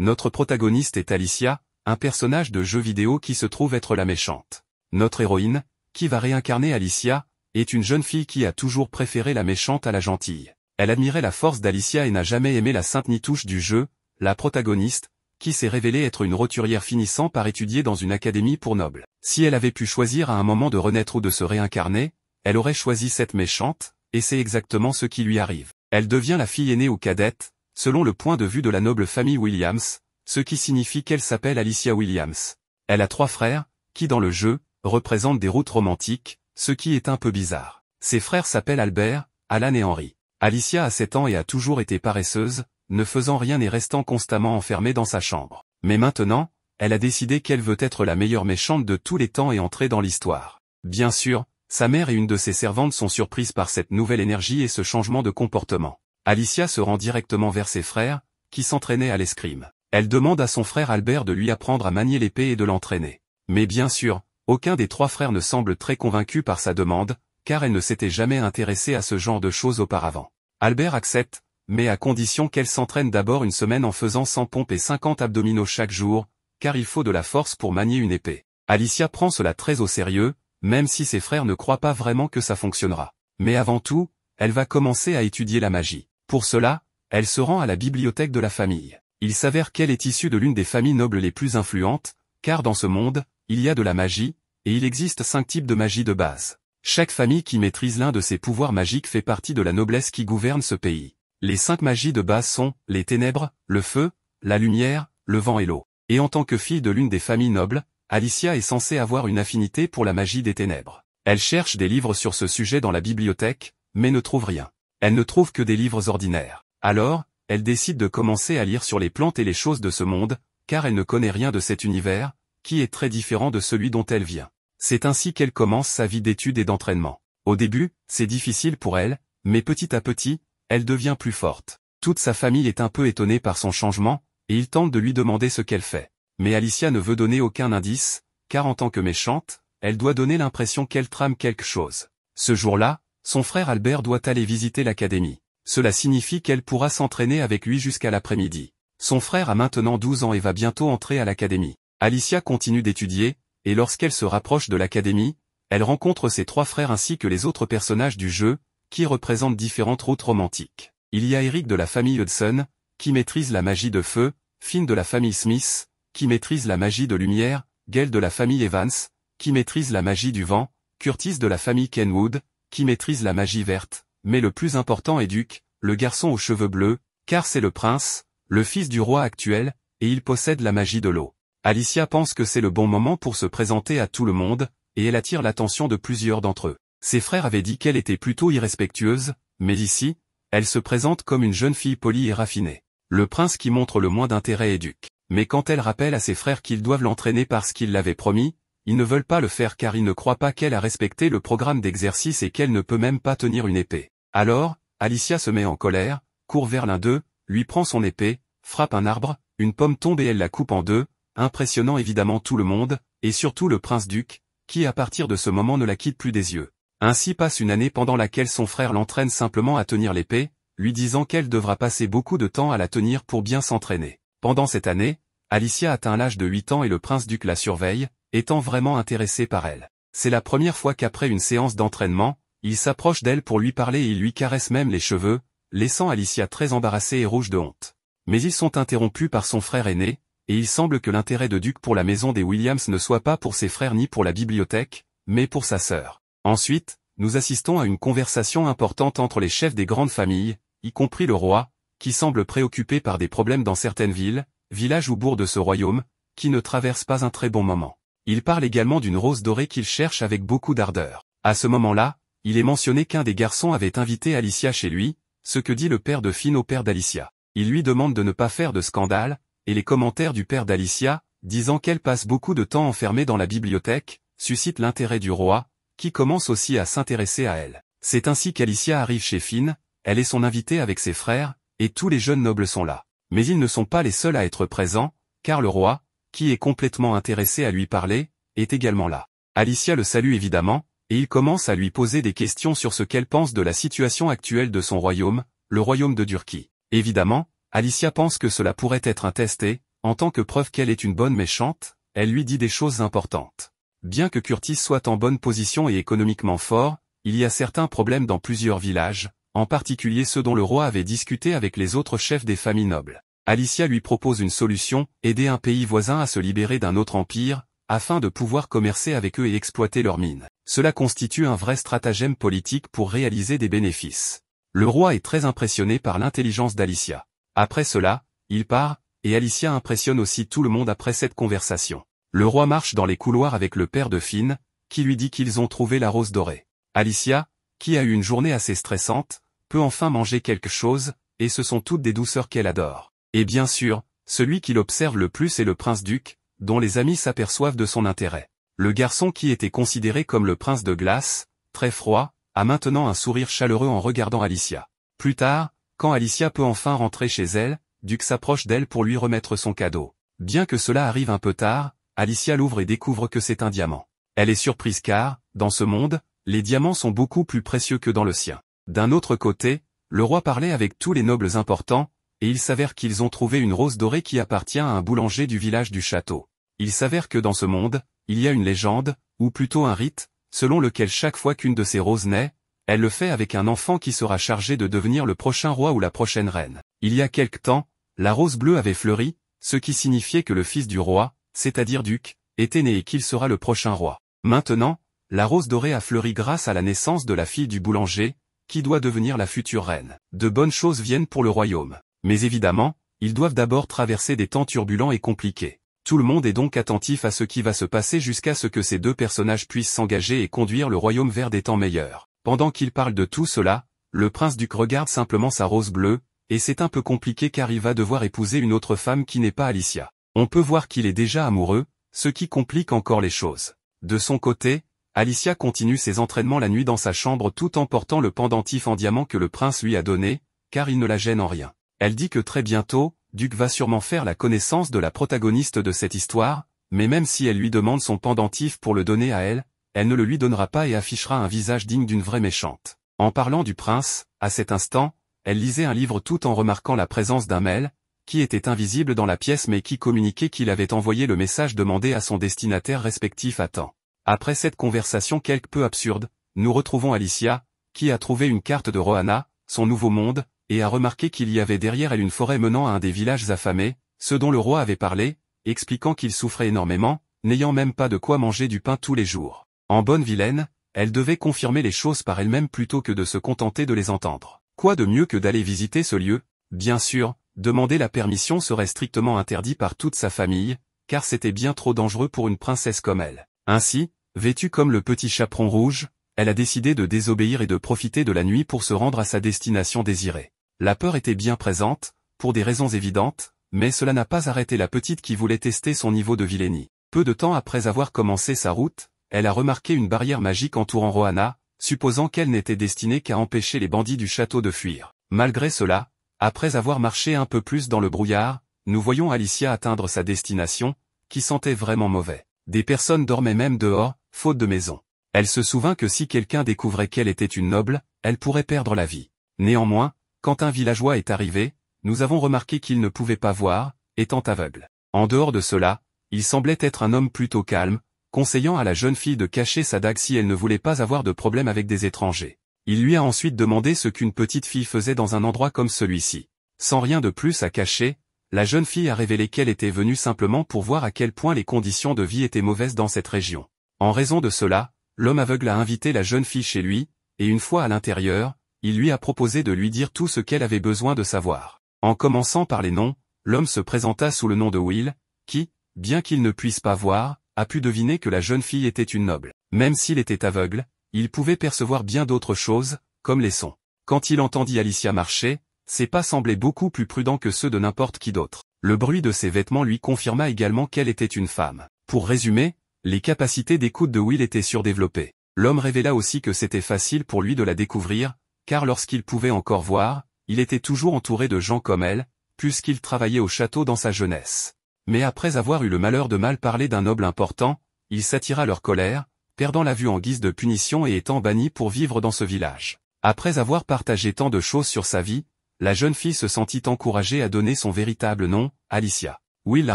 Notre protagoniste est Alicia, un personnage de jeu vidéo qui se trouve être la méchante. Notre héroïne, qui va réincarner Alicia, est une jeune fille qui a toujours préféré la méchante à la gentille. Elle admirait la force d'Alicia et n'a jamais aimé la sainte nitouche du jeu, la protagoniste, qui s'est révélée être une roturière finissant par étudier dans une académie pour nobles. Si elle avait pu choisir à un moment de renaître ou de se réincarner, elle aurait choisi cette méchante, et c'est exactement ce qui lui arrive. Elle devient la fille aînée ou cadette, selon le point de vue de la noble famille Williams, ce qui signifie qu'elle s'appelle Alicia Williams. Elle a 3 frères, qui dans le jeu, représentent des routes romantiques, ce qui est un peu bizarre. Ses frères s'appellent Albert, Alan et Henry. Alicia a 7 ans et a toujours été paresseuse, ne faisant rien et restant constamment enfermée dans sa chambre. Mais maintenant, elle a décidé qu'elle veut être la meilleure méchante de tous les temps et entrer dans l'histoire. Bien sûr, sa mère et une de ses servantes sont surprises par cette nouvelle énergie et ce changement de comportement. Alicia se rend directement vers ses frères, qui s'entraînaient à l'escrime. Elle demande à son frère Albert de lui apprendre à manier l'épée et de l'entraîner. Mais bien sûr, aucun des 3 frères ne semble très convaincu par sa demande, car elle ne s'était jamais intéressée à ce genre de choses auparavant. Albert accepte, mais à condition qu'elle s'entraîne d'abord une semaine en faisant 100 pompes et 50 abdominaux chaque jour, car il faut de la force pour manier une épée. Alicia prend cela très au sérieux, même si ses frères ne croient pas vraiment que ça fonctionnera. Mais avant tout, elle va commencer à étudier la magie. Pour cela, elle se rend à la bibliothèque de la famille. Il s'avère qu'elle est issue de l'une des familles nobles les plus influentes, car dans ce monde, il y a de la magie, et il existe 5 types de magie de base. Chaque famille qui maîtrise l'un de ces pouvoirs magiques fait partie de la noblesse qui gouverne ce pays. Les 5 magies de base sont les ténèbres, le feu, la lumière, le vent et l'eau. Et en tant que fille de l'une des familles nobles, Alicia est censée avoir une affinité pour la magie des ténèbres. Elle cherche des livres sur ce sujet dans la bibliothèque, mais ne trouve rien. Elle ne trouve que des livres ordinaires. Alors, elle décide de commencer à lire sur les plantes et les choses de ce monde, car elle ne connaît rien de cet univers, qui est très différent de celui dont elle vient. C'est ainsi qu'elle commence sa vie d'études et d'entraînement. Au début, c'est difficile pour elle, mais petit à petit, elle devient plus forte. Toute sa famille est un peu étonnée par son changement, et ils tentent de lui demander ce qu'elle fait. Mais Alicia ne veut donner aucun indice, car en tant que méchante, elle doit donner l'impression qu'elle trame quelque chose. Ce jour-là, son frère Albert doit aller visiter l'académie. Cela signifie qu'elle pourra s'entraîner avec lui jusqu'à l'après-midi. Son frère a maintenant 12 ans et va bientôt entrer à l'académie. Alicia continue d'étudier, et lorsqu'elle se rapproche de l'académie, elle rencontre ses 3 frères ainsi que les autres personnages du jeu, qui représentent différentes routes romantiques. Il y a Eric de la famille Hudson, qui maîtrise la magie de feu, Finn de la famille Smith, qui maîtrise la magie de lumière, Gail de la famille Evans, qui maîtrise la magie du vent, Curtis de la famille Kenwood, qui maîtrise la magie verte, mais le plus important est Duke, le garçon aux cheveux bleus, car c'est le prince, le fils du roi actuel, et il possède la magie de l'eau. Alicia pense que c'est le bon moment pour se présenter à tout le monde, et elle attire l'attention de plusieurs d'entre eux. Ses frères avaient dit qu'elle était plutôt irrespectueuse, mais ici, elle se présente comme une jeune fille polie et raffinée. Le prince qui montre le moins d'intérêt est Duke. Mais quand elle rappelle à ses frères qu'ils doivent l'entraîner parce qu'ils l'avaient promis, ils ne veulent pas le faire car ils ne croient pas qu'elle a respecté le programme d'exercice et qu'elle ne peut même pas tenir une épée. Alors, Alicia se met en colère, court vers l'un d'eux, lui prend son épée, frappe un arbre, une pomme tombe et elle la coupe en 2, impressionnant évidemment tout le monde, et surtout le prince Duke, qui à partir de ce moment ne la quitte plus des yeux. Ainsi passe une année pendant laquelle son frère l'entraîne simplement à tenir l'épée, lui disant qu'elle devra passer beaucoup de temps à la tenir pour bien s'entraîner. Pendant cette année, Alicia atteint l'âge de 8 ans et le prince Duke la surveille, étant vraiment intéressé par elle. C'est la première fois qu'après une séance d'entraînement, il s'approche d'elle pour lui parler et il lui caresse même les cheveux, laissant Alicia très embarrassée et rouge de honte. Mais ils sont interrompus par son frère aîné, et il semble que l'intérêt de Duke pour la maison des Williams ne soit pas pour ses frères ni pour la bibliothèque, mais pour sa sœur. Ensuite, nous assistons à une conversation importante entre les chefs des grandes familles, y compris le roi, qui semble préoccupé par des problèmes dans certaines villes, villages ou bourgs de ce royaume, qui ne traversent pas un très bon moment. Il parle également d'une rose dorée qu'il cherche avec beaucoup d'ardeur. À ce moment-là, il est mentionné qu'un des garçons avait invité Alicia chez lui, ce que dit le père de Finn au père d'Alicia. Il lui demande de ne pas faire de scandale, et les commentaires du père d'Alicia, disant qu'elle passe beaucoup de temps enfermée dans la bibliothèque, suscitent l'intérêt du roi, qui commence aussi à s'intéresser à elle. C'est ainsi qu'Alicia arrive chez Finn, elle est son invitée avec ses frères, et tous les jeunes nobles sont là. Mais ils ne sont pas les seuls à être présents, car le roi, qui est complètement intéressé à lui parler, est également là. Alicia le salue évidemment, et il commence à lui poser des questions sur ce qu'elle pense de la situation actuelle de son royaume, le royaume de Durki. Évidemment, Alicia pense que cela pourrait être un test et, en tant que preuve qu'elle est une bonne méchante, elle lui dit des choses importantes. Bien que Curtis soit en bonne position et économiquement fort, il y a certains problèmes dans plusieurs villages, en particulier ceux dont le roi avait discuté avec les autres chefs des familles nobles. Alicia lui propose une solution, aider un pays voisin à se libérer d'un autre empire, afin de pouvoir commercer avec eux et exploiter leurs mines. Cela constitue un vrai stratagème politique pour réaliser des bénéfices. Le roi est très impressionné par l'intelligence d'Alicia. Après cela, il part, et Alicia impressionne aussi tout le monde après cette conversation. Le roi marche dans les couloirs avec le père de Finn, qui lui dit qu'ils ont trouvé la rose dorée. Alicia, qui a eu une journée assez stressante, peut enfin manger quelque chose, et ce sont toutes des douceurs qu'elle adore. Et bien sûr, celui qui l'observe le plus est le prince-duc, dont les amis s'aperçoivent de son intérêt. Le garçon qui était considéré comme le prince de glace, très froid, a maintenant un sourire chaleureux en regardant Alicia. Plus tard, quand Alicia peut enfin rentrer chez elle, Duc s'approche d'elle pour lui remettre son cadeau. Bien que cela arrive un peu tard, Alicia l'ouvre et découvre que c'est un diamant. Elle est surprise car, dans ce monde, les diamants sont beaucoup plus précieux que dans le sien. D'un autre côté, le roi parlait avec tous les nobles importants, et il s'avère qu'ils ont trouvé une rose dorée qui appartient à un boulanger du village du château. Il s'avère que dans ce monde, il y a une légende, ou plutôt un rite, selon lequel chaque fois qu'une de ces roses naît, elle le fait avec un enfant qui sera chargé de devenir le prochain roi ou la prochaine reine. Il y a quelque temps, la rose bleue avait fleuri, ce qui signifiait que le fils du roi, c'est-à-dire Duc, était né et qu'il sera le prochain roi. Maintenant, la rose dorée a fleuri grâce à la naissance de la fille du boulanger, qui doit devenir la future reine. De bonnes choses viennent pour le royaume. Mais évidemment, ils doivent d'abord traverser des temps turbulents et compliqués. Tout le monde est donc attentif à ce qui va se passer jusqu'à ce que ces deux personnages puissent s'engager et conduire le royaume vers des temps meilleurs. Pendant qu'ils parlent de tout cela, le prince-duc regarde simplement sa rose bleue, et c'est un peu compliqué car il va devoir épouser une autre femme qui n'est pas Alicia. On peut voir qu'il est déjà amoureux, ce qui complique encore les choses. De son côté, Alicia continue ses entraînements la nuit dans sa chambre tout en portant le pendentif en diamant que le prince lui a donné, car il ne la gêne en rien. Elle dit que très bientôt, Duc va sûrement faire la connaissance de la protagoniste de cette histoire, mais même si elle lui demande son pendentif pour le donner à elle, elle ne le lui donnera pas et affichera un visage digne d'une vraie méchante. En parlant du prince, à cet instant, elle lisait un livre tout en remarquant la présence d'un mail, qui était invisible dans la pièce mais qui communiquait qu'il avait envoyé le message demandé à son destinataire respectif à temps. Après cette conversation quelque peu absurde, nous retrouvons Alicia, qui a trouvé une carte de Rohanna, son nouveau monde, et a remarqué qu'il y avait derrière elle une forêt menant à un des villages affamés, ce dont le roi avait parlé, expliquant qu'il souffrait énormément, n'ayant même pas de quoi manger du pain tous les jours. En bonne vilaine, elle devait confirmer les choses par elle-même plutôt que de se contenter de les entendre. Quoi de mieux que d'aller visiter ce lieu? Bien sûr, demander la permission serait strictement interdit par toute sa famille, car c'était bien trop dangereux pour une princesse comme elle. Ainsi, vêtue comme le petit chaperon rouge, elle a décidé de désobéir et de profiter de la nuit pour se rendre à sa destination désirée. La peur était bien présente, pour des raisons évidentes, mais cela n'a pas arrêté la petite qui voulait tester son niveau de vilainie. Peu de temps après avoir commencé sa route, elle a remarqué une barrière magique entourant Rohanna, supposant qu'elle n'était destinée qu'à empêcher les bandits du château de fuir. Malgré cela, après avoir marché un peu plus dans le brouillard, nous voyons Alicia atteindre sa destination, qui sentait vraiment mauvais. Des personnes dormaient même dehors, faute de maison. Elle se souvint que si quelqu'un découvrait qu'elle était une noble, elle pourrait perdre la vie. Néanmoins, quand un villageois est arrivé, nous avons remarqué qu'il ne pouvait pas voir, étant aveugle. En dehors de cela, il semblait être un homme plutôt calme, conseillant à la jeune fille de cacher sa dague si elle ne voulait pas avoir de problème avec des étrangers. Il lui a ensuite demandé ce qu'une petite fille faisait dans un endroit comme celui-ci. Sans rien de plus à cacher, la jeune fille a révélé qu'elle était venue simplement pour voir à quel point les conditions de vie étaient mauvaises dans cette région. En raison de cela, l'homme aveugle a invité la jeune fille chez lui, et une fois à l'intérieur, il lui a proposé de lui dire tout ce qu'elle avait besoin de savoir. En commençant par les noms, l'homme se présenta sous le nom de Will, qui, bien qu'il ne puisse pas voir, a pu deviner que la jeune fille était une noble. Même s'il était aveugle, il pouvait percevoir bien d'autres choses, comme les sons. Quand il entendit Alicia marcher, ses pas semblaient beaucoup plus prudents que ceux de n'importe qui d'autre. Le bruit de ses vêtements lui confirma également qu'elle était une femme. Pour résumer, les capacités d'écoute de Will étaient surdéveloppées. L'homme révéla aussi que c'était facile pour lui de la découvrir, car lorsqu'il pouvait encore voir, il était toujours entouré de gens comme elle, puisqu'il travaillait au château dans sa jeunesse. Mais après avoir eu le malheur de mal parler d'un noble important, il s'attira leur colère, perdant la vue en guise de punition et étant banni pour vivre dans ce village. Après avoir partagé tant de choses sur sa vie, la jeune fille se sentit encouragée à donner son véritable nom, Alicia. Will la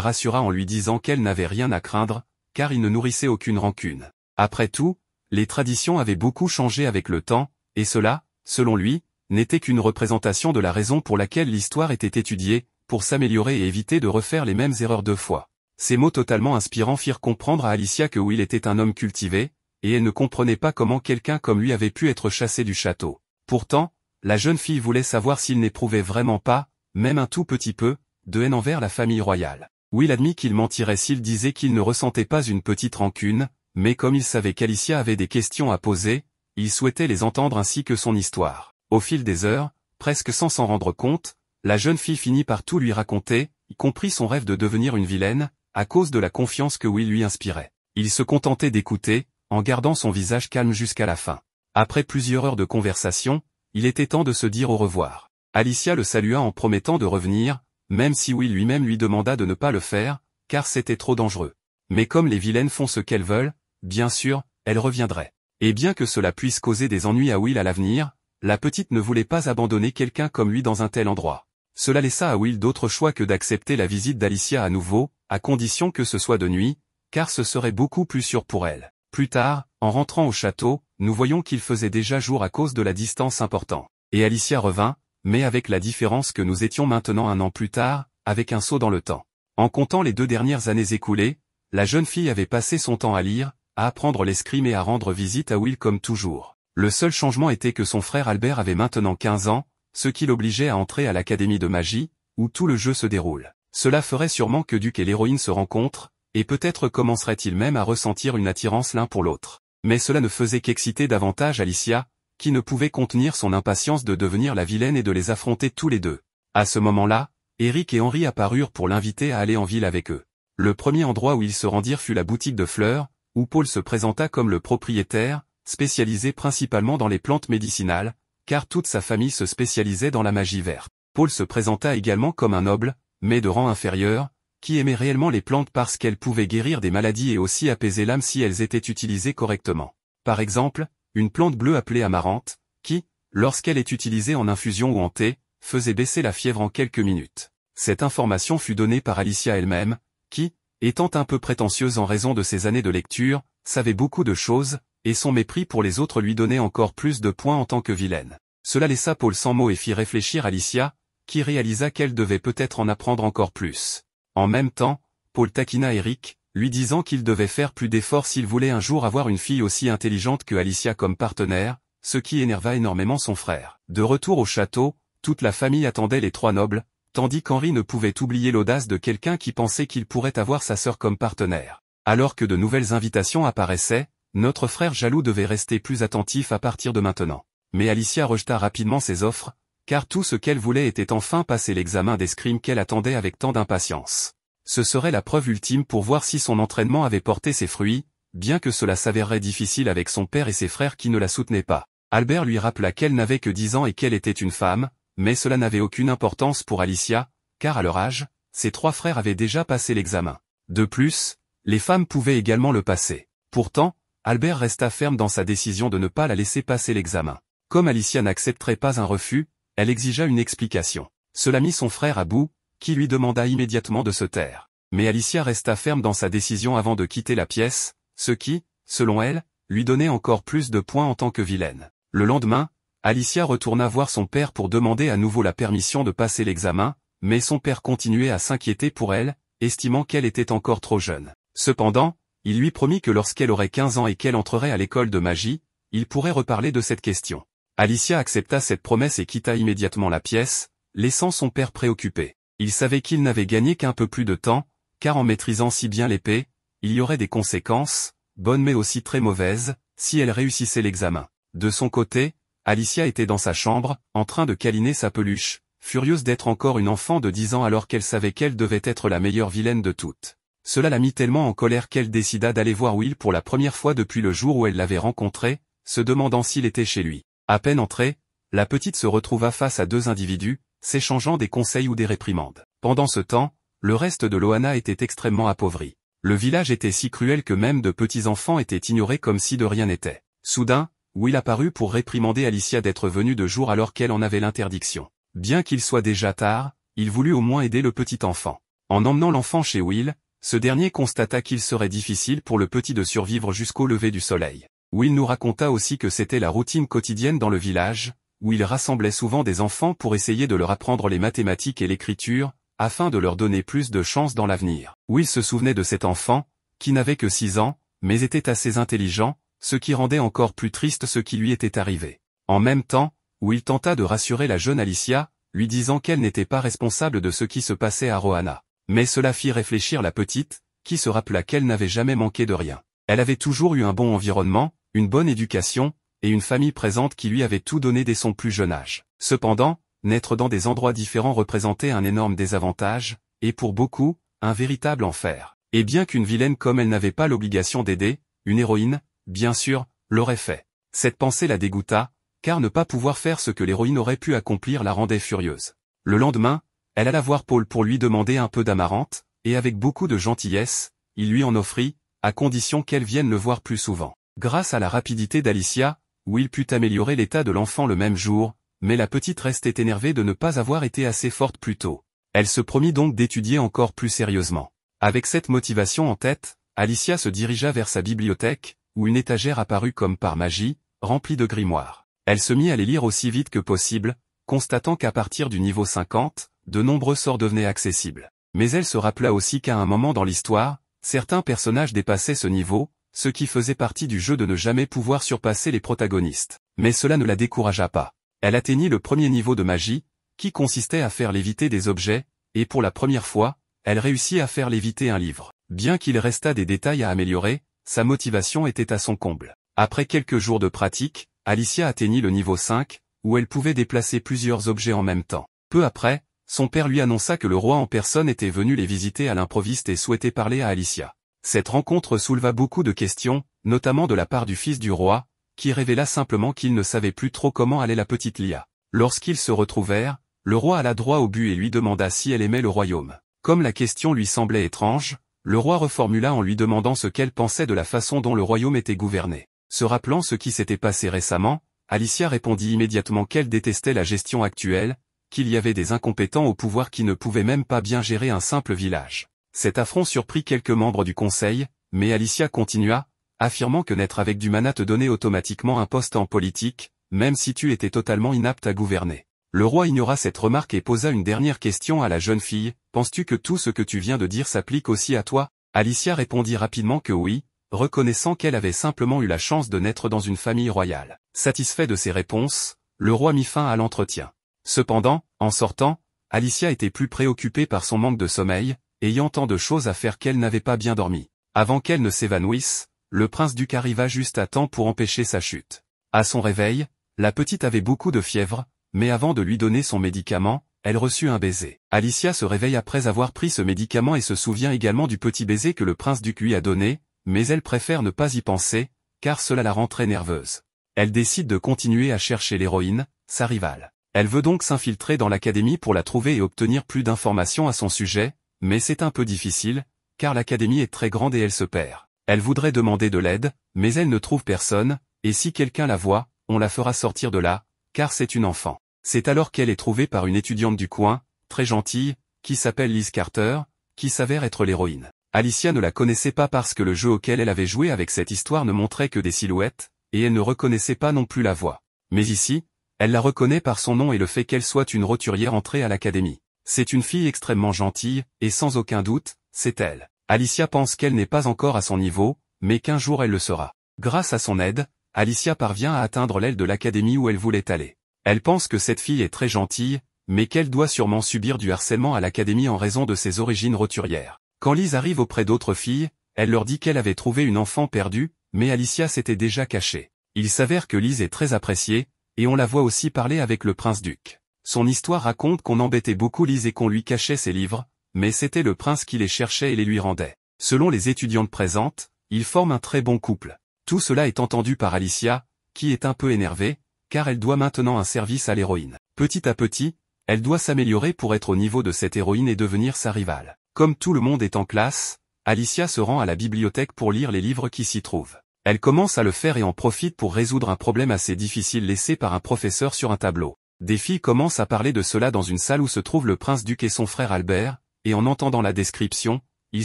rassura en lui disant qu'elle n'avait rien à craindre, car il ne nourrissait aucune rancune. Après tout, les traditions avaient beaucoup changé avec le temps, et cela, selon lui, n'était qu'une représentation de la raison pour laquelle l'histoire était étudiée, pour s'améliorer et éviter de refaire les mêmes erreurs deux fois. Ces mots totalement inspirants firent comprendre à Alicia que Will était un homme cultivé, et elle ne comprenait pas comment quelqu'un comme lui avait pu être chassé du château. Pourtant, la jeune fille voulait savoir s'il n'éprouvait vraiment pas, même un tout petit peu, de haine envers la famille royale. Will admit qu'il mentirait s'il disait qu'il ne ressentait pas une petite rancune, mais comme il savait qu'Alicia avait des questions à poser, il souhaitait les entendre ainsi que son histoire. Au fil des heures, presque sans s'en rendre compte, la jeune fille finit par tout lui raconter, y compris son rêve de devenir une vilaine, à cause de la confiance que Will lui inspirait. Il se contentait d'écouter, en gardant son visage calme jusqu'à la fin. Après plusieurs heures de conversation, il était temps de se dire au revoir. Alicia le salua en promettant de revenir, même si Will lui-même lui demanda de ne pas le faire, car c'était trop dangereux. Mais comme les vilaines font ce qu'elles veulent, bien sûr, elle reviendrait. Et bien que cela puisse causer des ennuis à Will à l'avenir, la petite ne voulait pas abandonner quelqu'un comme lui dans un tel endroit. Cela laissa à Will d'autre choix que d'accepter la visite d'Alicia à nouveau, à condition que ce soit de nuit, car ce serait beaucoup plus sûr pour elle. Plus tard, en rentrant au château, nous voyons qu'il faisait déjà jour à cause de la distance importante. Et Alicia revint, mais avec la différence que nous étions maintenant 1 an plus tard, avec un saut dans le temps. En comptant les 2 dernières années écoulées, la jeune fille avait passé son temps à lire, à apprendre l'escrime et à rendre visite à Will comme toujours. Le seul changement était que son frère Albert avait maintenant 15 ans, ce qui l'obligeait à entrer à l'académie de magie, où tout le jeu se déroule. Cela ferait sûrement que Duc et l'héroïne se rencontrent, et peut-être commenceraient-ils même à ressentir une attirance l'un pour l'autre. Mais cela ne faisait qu'exciter davantage Alicia, qui ne pouvait contenir son impatience de devenir la vilaine et de les affronter tous les deux. À ce moment-là, Eric et Henry apparurent pour l'inviter à aller en ville avec eux. Le premier endroit où ils se rendirent fut la boutique de fleurs, où Paul se présenta comme le propriétaire, spécialisé principalement dans les plantes médicinales, car toute sa famille se spécialisait dans la magie verte. Paul se présenta également comme un noble, mais de rang inférieur, qui aimait réellement les plantes parce qu'elles pouvaient guérir des maladies et aussi apaiser l'âme si elles étaient utilisées correctement. Par exemple, une plante bleue appelée amarante, qui, lorsqu'elle est utilisée en infusion ou en thé, faisait baisser la fièvre en quelques minutes. Cette information fut donnée par Alicia elle-même, qui, étant un peu prétentieuse en raison de ses années de lecture, savait beaucoup de choses, et son mépris pour les autres lui donnait encore plus de points en tant que vilaine. Cela laissa Paul sans mots et fit réfléchir Alicia, qui réalisa qu'elle devait peut-être en apprendre encore plus. En même temps, Paul taquina Eric, lui disant qu'il devait faire plus d'efforts s'il voulait un jour avoir une fille aussi intelligente que Alicia comme partenaire, ce qui énerva énormément son frère. De retour au château, toute la famille attendait les 3 nobles, tandis qu'Henri ne pouvait oublier l'audace de quelqu'un qui pensait qu'il pourrait avoir sa sœur comme partenaire. Alors que de nouvelles invitations apparaissaient, notre frère jaloux devait rester plus attentif à partir de maintenant. Mais Alicia rejeta rapidement ses offres, car tout ce qu'elle voulait était enfin passer l'examen d'escrime qu'elle attendait avec tant d'impatience. Ce serait la preuve ultime pour voir si son entraînement avait porté ses fruits, bien que cela s'avérerait difficile avec son père et ses frères qui ne la soutenaient pas. Albert lui rappela qu'elle n'avait que 10 ans et qu'elle était une femme, mais cela n'avait aucune importance pour Alicia, car à leur âge, ses 3 frères avaient déjà passé l'examen. De plus, les femmes pouvaient également le passer. Pourtant, Albert resta ferme dans sa décision de ne pas la laisser passer l'examen. Comme Alicia n'accepterait pas un refus, elle exigea une explication. Cela mit son frère à bout, qui lui demanda immédiatement de se taire. Mais Alicia resta ferme dans sa décision avant de quitter la pièce, ce qui, selon elle, lui donnait encore plus de points en tant que vilaine. Le lendemain, Alicia retourna voir son père pour demander à nouveau la permission de passer l'examen, mais son père continuait à s'inquiéter pour elle, estimant qu'elle était encore trop jeune. Cependant, il lui promit que lorsqu'elle aurait 15 ans et qu'elle entrerait à l'école de magie, il pourrait reparler de cette question. Alicia accepta cette promesse et quitta immédiatement la pièce, laissant son père préoccupé. Il savait qu'il n'avait gagné qu'un peu plus de temps, car en maîtrisant si bien l'épée, il y aurait des conséquences, bonnes mais aussi très mauvaises, si elle réussissait l'examen. De son côté, Alicia était dans sa chambre, en train de câliner sa peluche, furieuse d'être encore une enfant de 10 ans alors qu'elle savait qu'elle devait être la meilleure vilaine de toutes. Cela la mit tellement en colère qu'elle décida d'aller voir Will pour la première fois depuis le jour où elle l'avait rencontré, se demandant s'il était chez lui. À peine entrée, la petite se retrouva face à 2 individus, s'échangeant des conseils ou des réprimandes. Pendant ce temps, le reste de Loana était extrêmement appauvri. Le village était si cruel que même de petits enfants étaient ignorés comme si de rien n'était. Soudain, Will apparut pour réprimander Alicia d'être venue de jour alors qu'elle en avait l'interdiction. Bien qu'il soit déjà tard, il voulut au moins aider le petit enfant. En emmenant l'enfant chez Will, ce dernier constata qu'il serait difficile pour le petit de survivre jusqu'au lever du soleil. Will nous raconta aussi que c'était la routine quotidienne dans le village, où il rassemblait souvent des enfants pour essayer de leur apprendre les mathématiques et l'écriture, afin de leur donner plus de chance dans l'avenir. Will se souvenait de cet enfant, qui n'avait que 6 ans, mais était assez intelligent, ce qui rendait encore plus triste ce qui lui était arrivé. En même temps, Will tenta de rassurer la jeune Alicia, lui disant qu'elle n'était pas responsable de ce qui se passait à Rohanna. Mais cela fit réfléchir la petite, qui se rappela qu'elle n'avait jamais manqué de rien. Elle avait toujours eu un bon environnement, une bonne éducation, et une famille présente qui lui avait tout donné dès son plus jeune âge. Cependant, naître dans des endroits différents représentait un énorme désavantage, et pour beaucoup, un véritable enfer. Et bien qu'une vilaine comme elle n'avait pas l'obligation d'aider, une héroïne, bien sûr, l'aurait fait. Cette pensée la dégoûta, car ne pas pouvoir faire ce que l'héroïne aurait pu accomplir la rendait furieuse. Le lendemain, elle alla voir Paul pour lui demander un peu d'amarante, et avec beaucoup de gentillesse, il lui en offrit, à condition qu'elle vienne le voir plus souvent. Grâce à la rapidité d'Alicia, Will put améliorer l'état de l'enfant le même jour, mais la petite restait énervée de ne pas avoir été assez forte plus tôt. Elle se promit donc d'étudier encore plus sérieusement. Avec cette motivation en tête, Alicia se dirigea vers sa bibliothèque, où une étagère apparut comme par magie, remplie de grimoires. Elle se mit à les lire aussi vite que possible, constatant qu'à partir du niveau 50, de nombreux sorts devenaient accessibles. Mais elle se rappela aussi qu'à un moment dans l'histoire, certains personnages dépassaient ce niveau, ce qui faisait partie du jeu de ne jamais pouvoir surpasser les protagonistes. Mais cela ne la découragea pas. Elle atteignit le premier niveau de magie, qui consistait à faire léviter des objets, et pour la première fois, elle réussit à faire léviter un livre. Bien qu'il restât des détails à améliorer, sa motivation était à son comble. Après quelques jours de pratique, Alicia atteignit le niveau 5, où elle pouvait déplacer plusieurs objets en même temps. Peu après, son père lui annonça que le roi en personne était venu les visiter à l'improviste et souhaitait parler à Alicia. Cette rencontre souleva beaucoup de questions, notamment de la part du fils du roi, qui révéla simplement qu'il ne savait plus trop comment allait la petite Lia. Lorsqu'ils se retrouvèrent, le roi alla droit au but et lui demanda si elle aimait le royaume. Comme la question lui semblait étrange, le roi reformula en lui demandant ce qu'elle pensait de la façon dont le royaume était gouverné. Se rappelant ce qui s'était passé récemment, Alicia répondit immédiatement qu'elle détestait la gestion actuelle, qu'il y avait des incompétents au pouvoir qui ne pouvaient même pas bien gérer un simple village. Cet affront surprit quelques membres du conseil, mais Alicia continua, affirmant que naître avec du mana te donnait automatiquement un poste en politique, même si tu étais totalement inapte à gouverner. Le roi ignora cette remarque et posa une dernière question à la jeune fille, « Penses-tu que tout ce que tu viens de dire s'applique aussi à toi ?» Alicia répondit rapidement que oui, reconnaissant qu'elle avait simplement eu la chance de naître dans une famille royale. Satisfait de ses réponses, le roi mit fin à l'entretien. Cependant, en sortant, Alicia était plus préoccupée par son manque de sommeil, ayant tant de choses à faire qu'elle n'avait pas bien dormi. Avant qu'elle ne s'évanouisse, le prince-duc arriva juste à temps pour empêcher sa chute. À son réveil, la petite avait beaucoup de fièvre, mais avant de lui donner son médicament, elle reçut un baiser. Alicia se réveille après avoir pris ce médicament et se souvient également du petit baiser que le prince-duc lui a donné, mais elle préfère ne pas y penser, car cela la rend très nerveuse. Elle décide de continuer à chercher l'héroïne, sa rivale. Elle veut donc s'infiltrer dans l'académie pour la trouver et obtenir plus d'informations à son sujet, mais c'est un peu difficile, car l'académie est très grande et elle se perd. Elle voudrait demander de l'aide, mais elle ne trouve personne, et si quelqu'un la voit, on la fera sortir de là, car c'est une enfant. C'est alors qu'elle est trouvée par une étudiante du coin, très gentille, qui s'appelle Liz Carter, qui s'avère être l'héroïne. Alicia ne la connaissait pas parce que le jeu auquel elle avait joué avec cette histoire ne montrait que des silhouettes, et elle ne reconnaissait pas non plus la voix. Mais ici, elle la reconnaît par son nom et le fait qu'elle soit une roturière entrée à l'académie. C'est une fille extrêmement gentille, et sans aucun doute, c'est elle. Alicia pense qu'elle n'est pas encore à son niveau, mais qu'un jour elle le sera. Grâce à son aide, Alicia parvient à atteindre l'aile de l'académie où elle voulait aller. Elle pense que cette fille est très gentille, mais qu'elle doit sûrement subir du harcèlement à l'académie en raison de ses origines roturières. Quand Liz arrive auprès d'autres filles, elle leur dit qu'elle avait trouvé une enfant perdue, mais Alicia s'était déjà cachée. Il s'avère que Liz est très appréciée, et on la voit aussi parler avec le prince-duc. Son histoire raconte qu'on embêtait beaucoup Liz et qu'on lui cachait ses livres, mais c'était le prince qui les cherchait et les lui rendait. Selon les étudiantes présentes, ils forment un très bon couple. Tout cela est entendu par Alicia, qui est un peu énervée, car elle doit maintenant un service à l'héroïne. Petit à petit, elle doit s'améliorer pour être au niveau de cette héroïne et devenir sa rivale. Comme tout le monde est en classe, Alicia se rend à la bibliothèque pour lire les livres qui s'y trouvent. Elle commence à le faire et en profite pour résoudre un problème assez difficile laissé par un professeur sur un tableau. Des filles commencent à parler de cela dans une salle où se trouve le prince-duc et son frère Albert, et en entendant la description, ils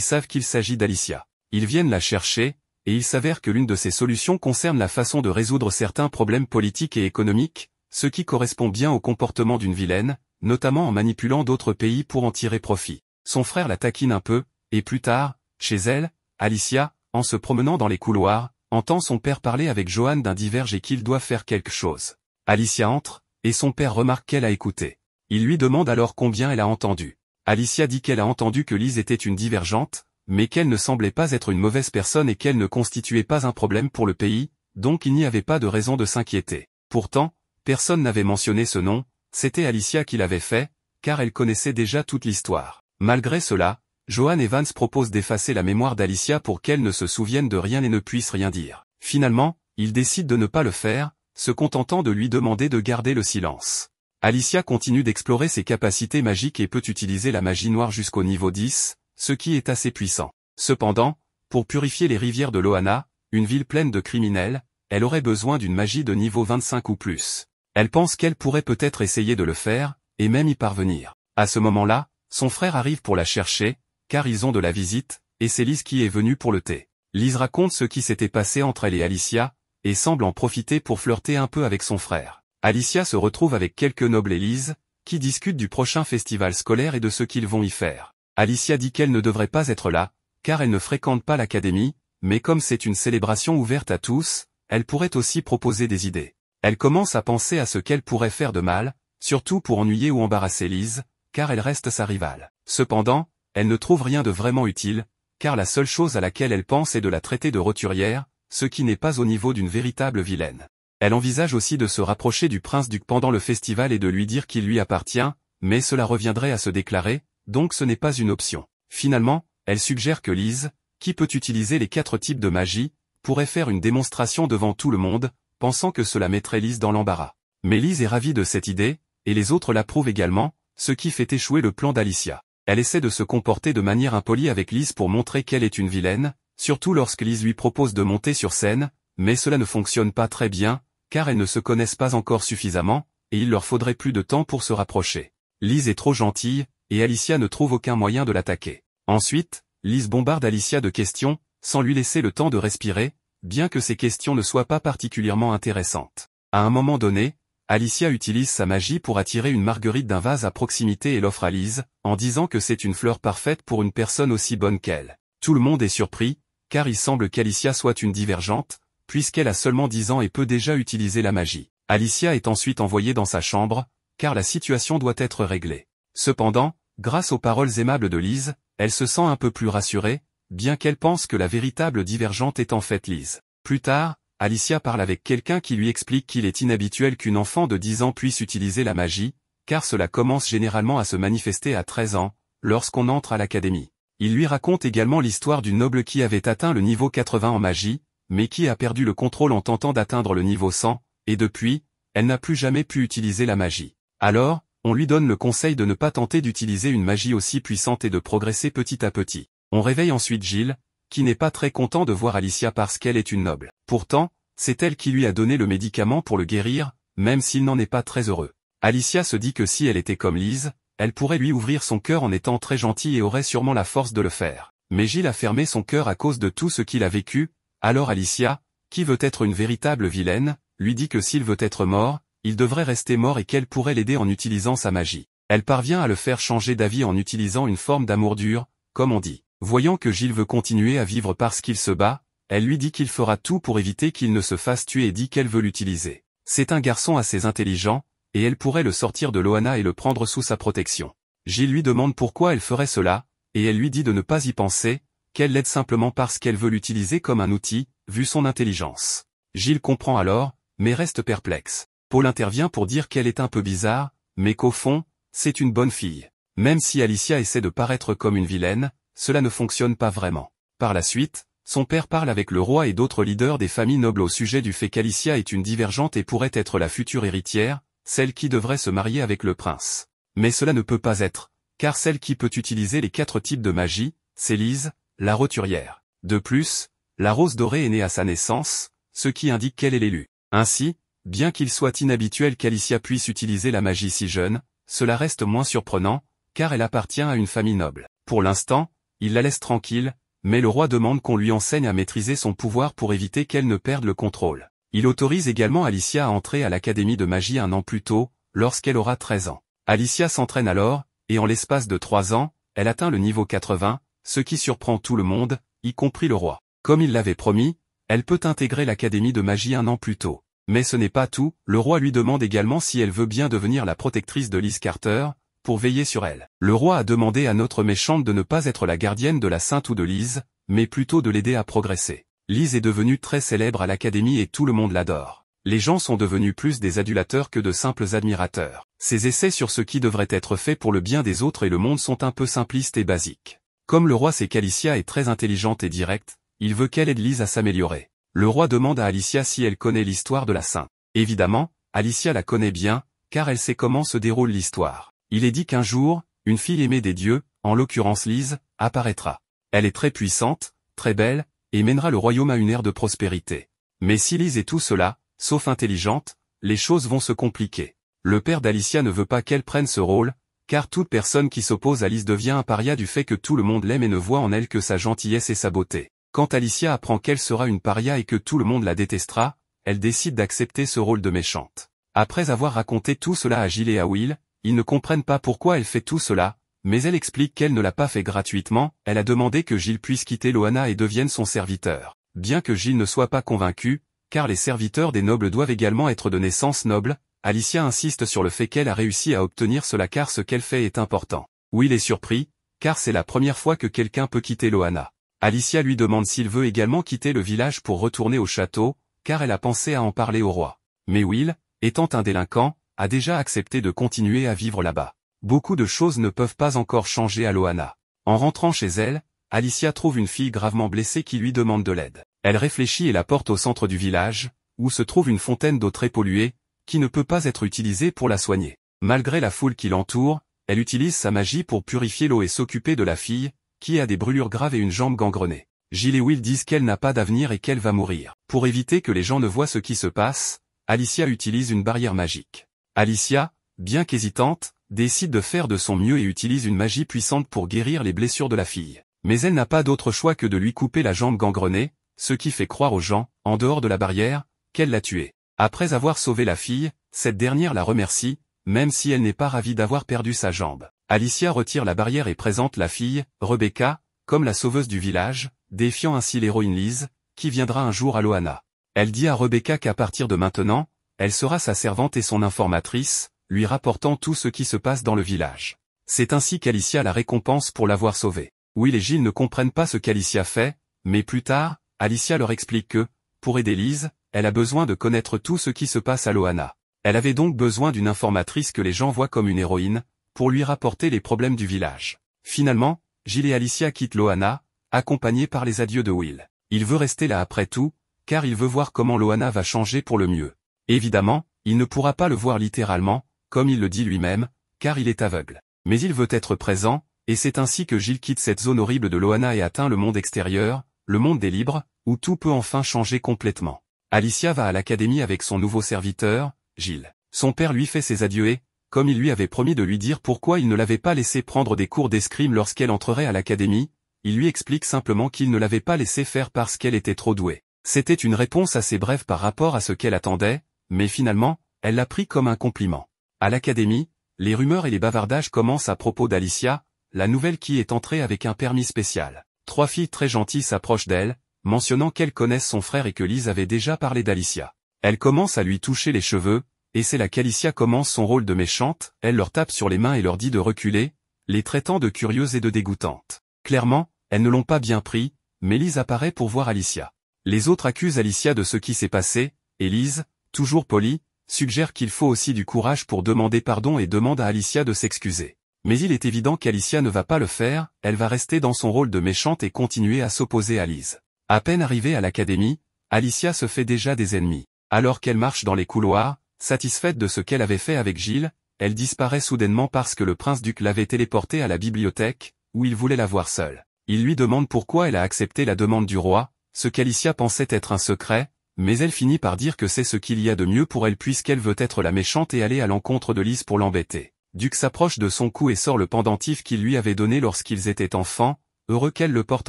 savent qu'il s'agit d'Alicia. Ils viennent la chercher, et il s'avère que l'une de ces solutions concerne la façon de résoudre certains problèmes politiques et économiques, ce qui correspond bien au comportement d'une vilaine, notamment en manipulant d'autres pays pour en tirer profit. Son frère la taquine un peu, et plus tard, chez elle, Alicia, en se promenant dans les couloirs, entend son père parler avec Johan d'un diverge et qu'il doit faire quelque chose. Alicia entre, et son père remarque qu'elle a écouté. Il lui demande alors combien elle a entendu. Alicia dit qu'elle a entendu que Lise était une divergente, mais qu'elle ne semblait pas être une mauvaise personne et qu'elle ne constituait pas un problème pour le pays, donc il n'y avait pas de raison de s'inquiéter. Pourtant, personne n'avait mentionné ce nom, c'était Alicia qui l'avait fait, car elle connaissait déjà toute l'histoire. Malgré cela, Johan Evans propose d'effacer la mémoire d'Alicia pour qu'elle ne se souvienne de rien et ne puisse rien dire. Finalement, il décide de ne pas le faire, se contentant de lui demander de garder le silence. Alicia continue d'explorer ses capacités magiques et peut utiliser la magie noire jusqu'au niveau 10, ce qui est assez puissant. Cependant, pour purifier les rivières de Loana, une ville pleine de criminels, elle aurait besoin d'une magie de niveau 25 ou plus. Elle pense qu'elle pourrait peut-être essayer de le faire, et même y parvenir. À ce moment-là, son frère arrive pour la chercher, car ils ont de la visite, et c'est Lise qui est venue pour le thé. Lise raconte ce qui s'était passé entre elle et Alicia, et semble en profiter pour flirter un peu avec son frère. Alicia se retrouve avec quelques nobles et Lise, qui discutent du prochain festival scolaire et de ce qu'ils vont y faire. Alicia dit qu'elle ne devrait pas être là, car elle ne fréquente pas l'académie, mais comme c'est une célébration ouverte à tous, elle pourrait aussi proposer des idées. Elle commence à penser à ce qu'elle pourrait faire de mal, surtout pour ennuyer ou embarrasser Lise, car elle reste sa rivale. Cependant, elle ne trouve rien de vraiment utile, car la seule chose à laquelle elle pense est de la traiter de roturière, ce qui n'est pas au niveau d'une véritable vilaine. Elle envisage aussi de se rapprocher du prince duc pendant le festival et de lui dire qu'il lui appartient, mais cela reviendrait à se déclarer, donc ce n'est pas une option. Finalement, elle suggère que Lise, qui peut utiliser les 4 types de magie, pourrait faire une démonstration devant tout le monde, pensant que cela mettrait Lise dans l'embarras. Mais Lise est ravie de cette idée, et les autres l'approuvent également, ce qui fait échouer le plan d'Alicia. Elle essaie de se comporter de manière impolie avec Lise pour montrer qu'elle est une vilaine, surtout lorsque Lise lui propose de monter sur scène, mais cela ne fonctionne pas très bien, car elles ne se connaissent pas encore suffisamment, et il leur faudrait plus de temps pour se rapprocher. Lise est trop gentille, et Alicia ne trouve aucun moyen de l'attaquer. Ensuite, Lise bombarde Alicia de questions, sans lui laisser le temps de respirer, bien que ces questions ne soient pas particulièrement intéressantes. À un moment donné, Alicia utilise sa magie pour attirer une marguerite d'un vase à proximité et l'offre à Lise, en disant que c'est une fleur parfaite pour une personne aussi bonne qu'elle. Tout le monde est surpris, car il semble qu'Alicia soit une divergente, puisqu'elle a seulement 10 ans et peut déjà utiliser la magie. Alicia est ensuite envoyée dans sa chambre, car la situation doit être réglée. Cependant, grâce aux paroles aimables de Lise, elle se sent un peu plus rassurée, bien qu'elle pense que la véritable divergente est en fait Lise. Plus tard, Alicia parle avec quelqu'un qui lui explique qu'il est inhabituel qu'une enfant de 10 ans puisse utiliser la magie, car cela commence généralement à se manifester à 13 ans, lorsqu'on entre à l'académie. Il lui raconte également l'histoire d'une noble qui avait atteint le niveau 80 en magie, mais qui a perdu le contrôle en tentant d'atteindre le niveau 100, et depuis, elle n'a plus jamais pu utiliser la magie. Alors, on lui donne le conseil de ne pas tenter d'utiliser une magie aussi puissante et de progresser petit à petit. On réveille ensuite Gilles, qui n'est pas très content de voir Alicia parce qu'elle est une noble. Pourtant, c'est elle qui lui a donné le médicament pour le guérir, même s'il n'en est pas très heureux. Alicia se dit que si elle était comme Lise, elle pourrait lui ouvrir son cœur en étant très gentille et aurait sûrement la force de le faire. Mais Gilles a fermé son cœur à cause de tout ce qu'il a vécu, alors Alicia, qui veut être une véritable vilaine, lui dit que s'il veut être mort, il devrait rester mort et qu'elle pourrait l'aider en utilisant sa magie. Elle parvient à le faire changer d'avis en utilisant une forme d'amour dur, comme on dit. Voyant que Gilles veut continuer à vivre parce qu'il se bat, elle lui dit qu'il fera tout pour éviter qu'il ne se fasse tuer et dit qu'elle veut l'utiliser. C'est un garçon assez intelligent, et elle pourrait le sortir de Loana et le prendre sous sa protection. Gilles lui demande pourquoi elle ferait cela, et elle lui dit de ne pas y penser, qu'elle l'aide simplement parce qu'elle veut l'utiliser comme un outil, vu son intelligence. Gilles comprend alors, mais reste perplexe. Paul intervient pour dire qu'elle est un peu bizarre, mais qu'au fond, c'est une bonne fille. Même si Alicia essaie de paraître comme une vilaine, cela ne fonctionne pas vraiment. Par la suite, son père parle avec le roi et d'autres leaders des familles nobles au sujet du fait qu'Alicia est une divergente et pourrait être la future héritière, celle qui devrait se marier avec le prince. Mais cela ne peut pas être, car celle qui peut utiliser les 4 types de magie, c'est Lise, la roturière. De plus, la rose dorée est née à sa naissance, ce qui indique qu'elle est l'élue. Ainsi, bien qu'il soit inhabituel qu'Alicia puisse utiliser la magie si jeune, cela reste moins surprenant, car elle appartient à une famille noble. Pour l'instant, il la laisse tranquille, mais le roi demande qu'on lui enseigne à maîtriser son pouvoir pour éviter qu'elle ne perde le contrôle. Il autorise également Alicia à entrer à l'académie de magie un an plus tôt, lorsqu'elle aura 13 ans. Alicia s'entraîne alors, et en l'espace de 3 ans, elle atteint le niveau 80, ce qui surprend tout le monde, y compris le roi. Comme il l'avait promis, elle peut intégrer l'académie de magie un an plus tôt. Mais ce n'est pas tout, le roi lui demande également si elle veut bien devenir la protectrice de Liz Carter, pour veiller sur elle. Le roi a demandé à notre méchante de ne pas être la gardienne de la sainte ou de Liz, mais plutôt de l'aider à progresser. Liz est devenue très célèbre à l'académie et tout le monde l'adore. Les gens sont devenus plus des adulateurs que de simples admirateurs. Ses essais sur ce qui devrait être fait pour le bien des autres et le monde sont un peu simplistes et basiques. Comme le roi sait qu'Alicia est très intelligente et directe, il veut qu'elle aide Liz à s'améliorer. Le roi demande à Alicia si elle connaît l'histoire de la sainte. Évidemment, Alicia la connaît bien, car elle sait comment se déroule l'histoire. Il est dit qu'un jour, une fille aimée des dieux, en l'occurrence Liz, apparaîtra. Elle est très puissante, très belle, et mènera le royaume à une ère de prospérité. Mais si Liz est tout cela, sauf intelligente, les choses vont se compliquer. Le père d'Alicia ne veut pas qu'elle prenne ce rôle, car toute personne qui s'oppose à Liz devient un paria du fait que tout le monde l'aime et ne voit en elle que sa gentillesse et sa beauté. Quand Alicia apprend qu'elle sera une paria et que tout le monde la détestera, elle décide d'accepter ce rôle de méchante. Après avoir raconté tout cela à Giles et à Will, ils ne comprennent pas pourquoi elle fait tout cela, mais elle explique qu'elle ne l'a pas fait gratuitement, elle a demandé que Giles puisse quitter Loana et devienne son serviteur. Bien que Giles ne soit pas convaincu, car les serviteurs des nobles doivent également être de naissance noble, Alicia insiste sur le fait qu'elle a réussi à obtenir cela car ce qu'elle fait est important. Will est surpris, car c'est la première fois que quelqu'un peut quitter Loana. Alicia lui demande s'il veut également quitter le village pour retourner au château, car elle a pensé à en parler au roi. Mais Will, étant un délinquant, a déjà accepté de continuer à vivre là-bas. Beaucoup de choses ne peuvent pas encore changer à Loana. En rentrant chez elle, Alicia trouve une fille gravement blessée qui lui demande de l'aide. Elle réfléchit et la porte au centre du village, où se trouve une fontaine d'eau très polluée, qui ne peut pas être utilisée pour la soigner. Malgré la foule qui l'entoure, elle utilise sa magie pour purifier l'eau et s'occuper de la fille, qui a des brûlures graves et une jambe gangrenée. Giles et Will disent qu'elle n'a pas d'avenir et qu'elle va mourir. Pour éviter que les gens ne voient ce qui se passe, Alicia utilise une barrière magique. Alicia, bien qu'hésitante, décide de faire de son mieux et utilise une magie puissante pour guérir les blessures de la fille. Mais elle n'a pas d'autre choix que de lui couper la jambe gangrenée, ce qui fait croire aux gens, en dehors de la barrière, qu'elle l'a tuée. Après avoir sauvé la fille, cette dernière la remercie, même si elle n'est pas ravie d'avoir perdu sa jambe. Alicia retire la barrière et présente la fille, Rebecca, comme la sauveuse du village, défiant ainsi l'héroïne Liz, qui viendra un jour à Loana. Elle dit à Rebecca qu'à partir de maintenant, elle sera sa servante et son informatrice, lui rapportant tout ce qui se passe dans le village. C'est ainsi qu'Alicia la récompense pour l'avoir sauvée. Will et Giles ne comprennent pas ce qu'Alicia fait, mais plus tard, Alicia leur explique que, pour aider Liz, elle a besoin de connaître tout ce qui se passe à Loana. Elle avait donc besoin d'une informatrice que les gens voient comme une héroïne, pour lui rapporter les problèmes du village. Finalement, Giles et Alicia quittent Loana, accompagnés par les adieux de Will. Il veut rester là après tout, car il veut voir comment Loana va changer pour le mieux. Évidemment, il ne pourra pas le voir littéralement, comme il le dit lui-même, car il est aveugle. Mais il veut être présent, et c'est ainsi que Giles quitte cette zone horrible de Loana et atteint le monde extérieur, le monde des libres, où tout peut enfin changer complètement. Alicia va à l'académie avec son nouveau serviteur, Giles. Son père lui fait ses adieux et, comme il lui avait promis de lui dire pourquoi il ne l'avait pas laissé prendre des cours d'escrime lorsqu'elle entrerait à l'académie, il lui explique simplement qu'il ne l'avait pas laissé faire parce qu'elle était trop douée. C'était une réponse assez brève par rapport à ce qu'elle attendait, mais finalement, elle l'a pris comme un compliment. À l'académie, les rumeurs et les bavardages commencent à propos d'Alicia, la nouvelle qui est entrée avec un permis spécial. 3 filles très gentilles s'approchent d'elle, mentionnant qu'elles connaissent son frère et que Liz avait déjà parlé d'Alicia. Elle commence à lui toucher les cheveux, et c'est là qu'Alicia commence son rôle de méchante, elle leur tape sur les mains et leur dit de reculer, les traitant de curieuses et de dégoûtantes. Clairement, elles ne l'ont pas bien pris, mais Liz apparaît pour voir Alicia. Les autres accusent Alicia de ce qui s'est passé, et Liz, toujours polie, suggère qu'il faut aussi du courage pour demander pardon et demande à Alicia de s'excuser. Mais il est évident qu'Alicia ne va pas le faire, elle va rester dans son rôle de méchante et continuer à s'opposer à Liz. À peine arrivée à l'académie, Alicia se fait déjà des ennemis. Alors qu'elle marche dans les couloirs, satisfaite de ce qu'elle avait fait avec Giles, elle disparaît soudainement parce que le prince-duc l'avait téléportée à la bibliothèque, où il voulait la voir seule. Il lui demande pourquoi elle a accepté la demande du roi, ce qu'Alicia pensait être un secret, mais elle finit par dire que c'est ce qu'il y a de mieux pour elle puisqu'elle veut être la méchante et aller à l'encontre de Liz pour l'embêter. Duc s'approche de son cou et sort le pendentif qu'il lui avait donné lorsqu'ils étaient enfants, heureux qu'elle le porte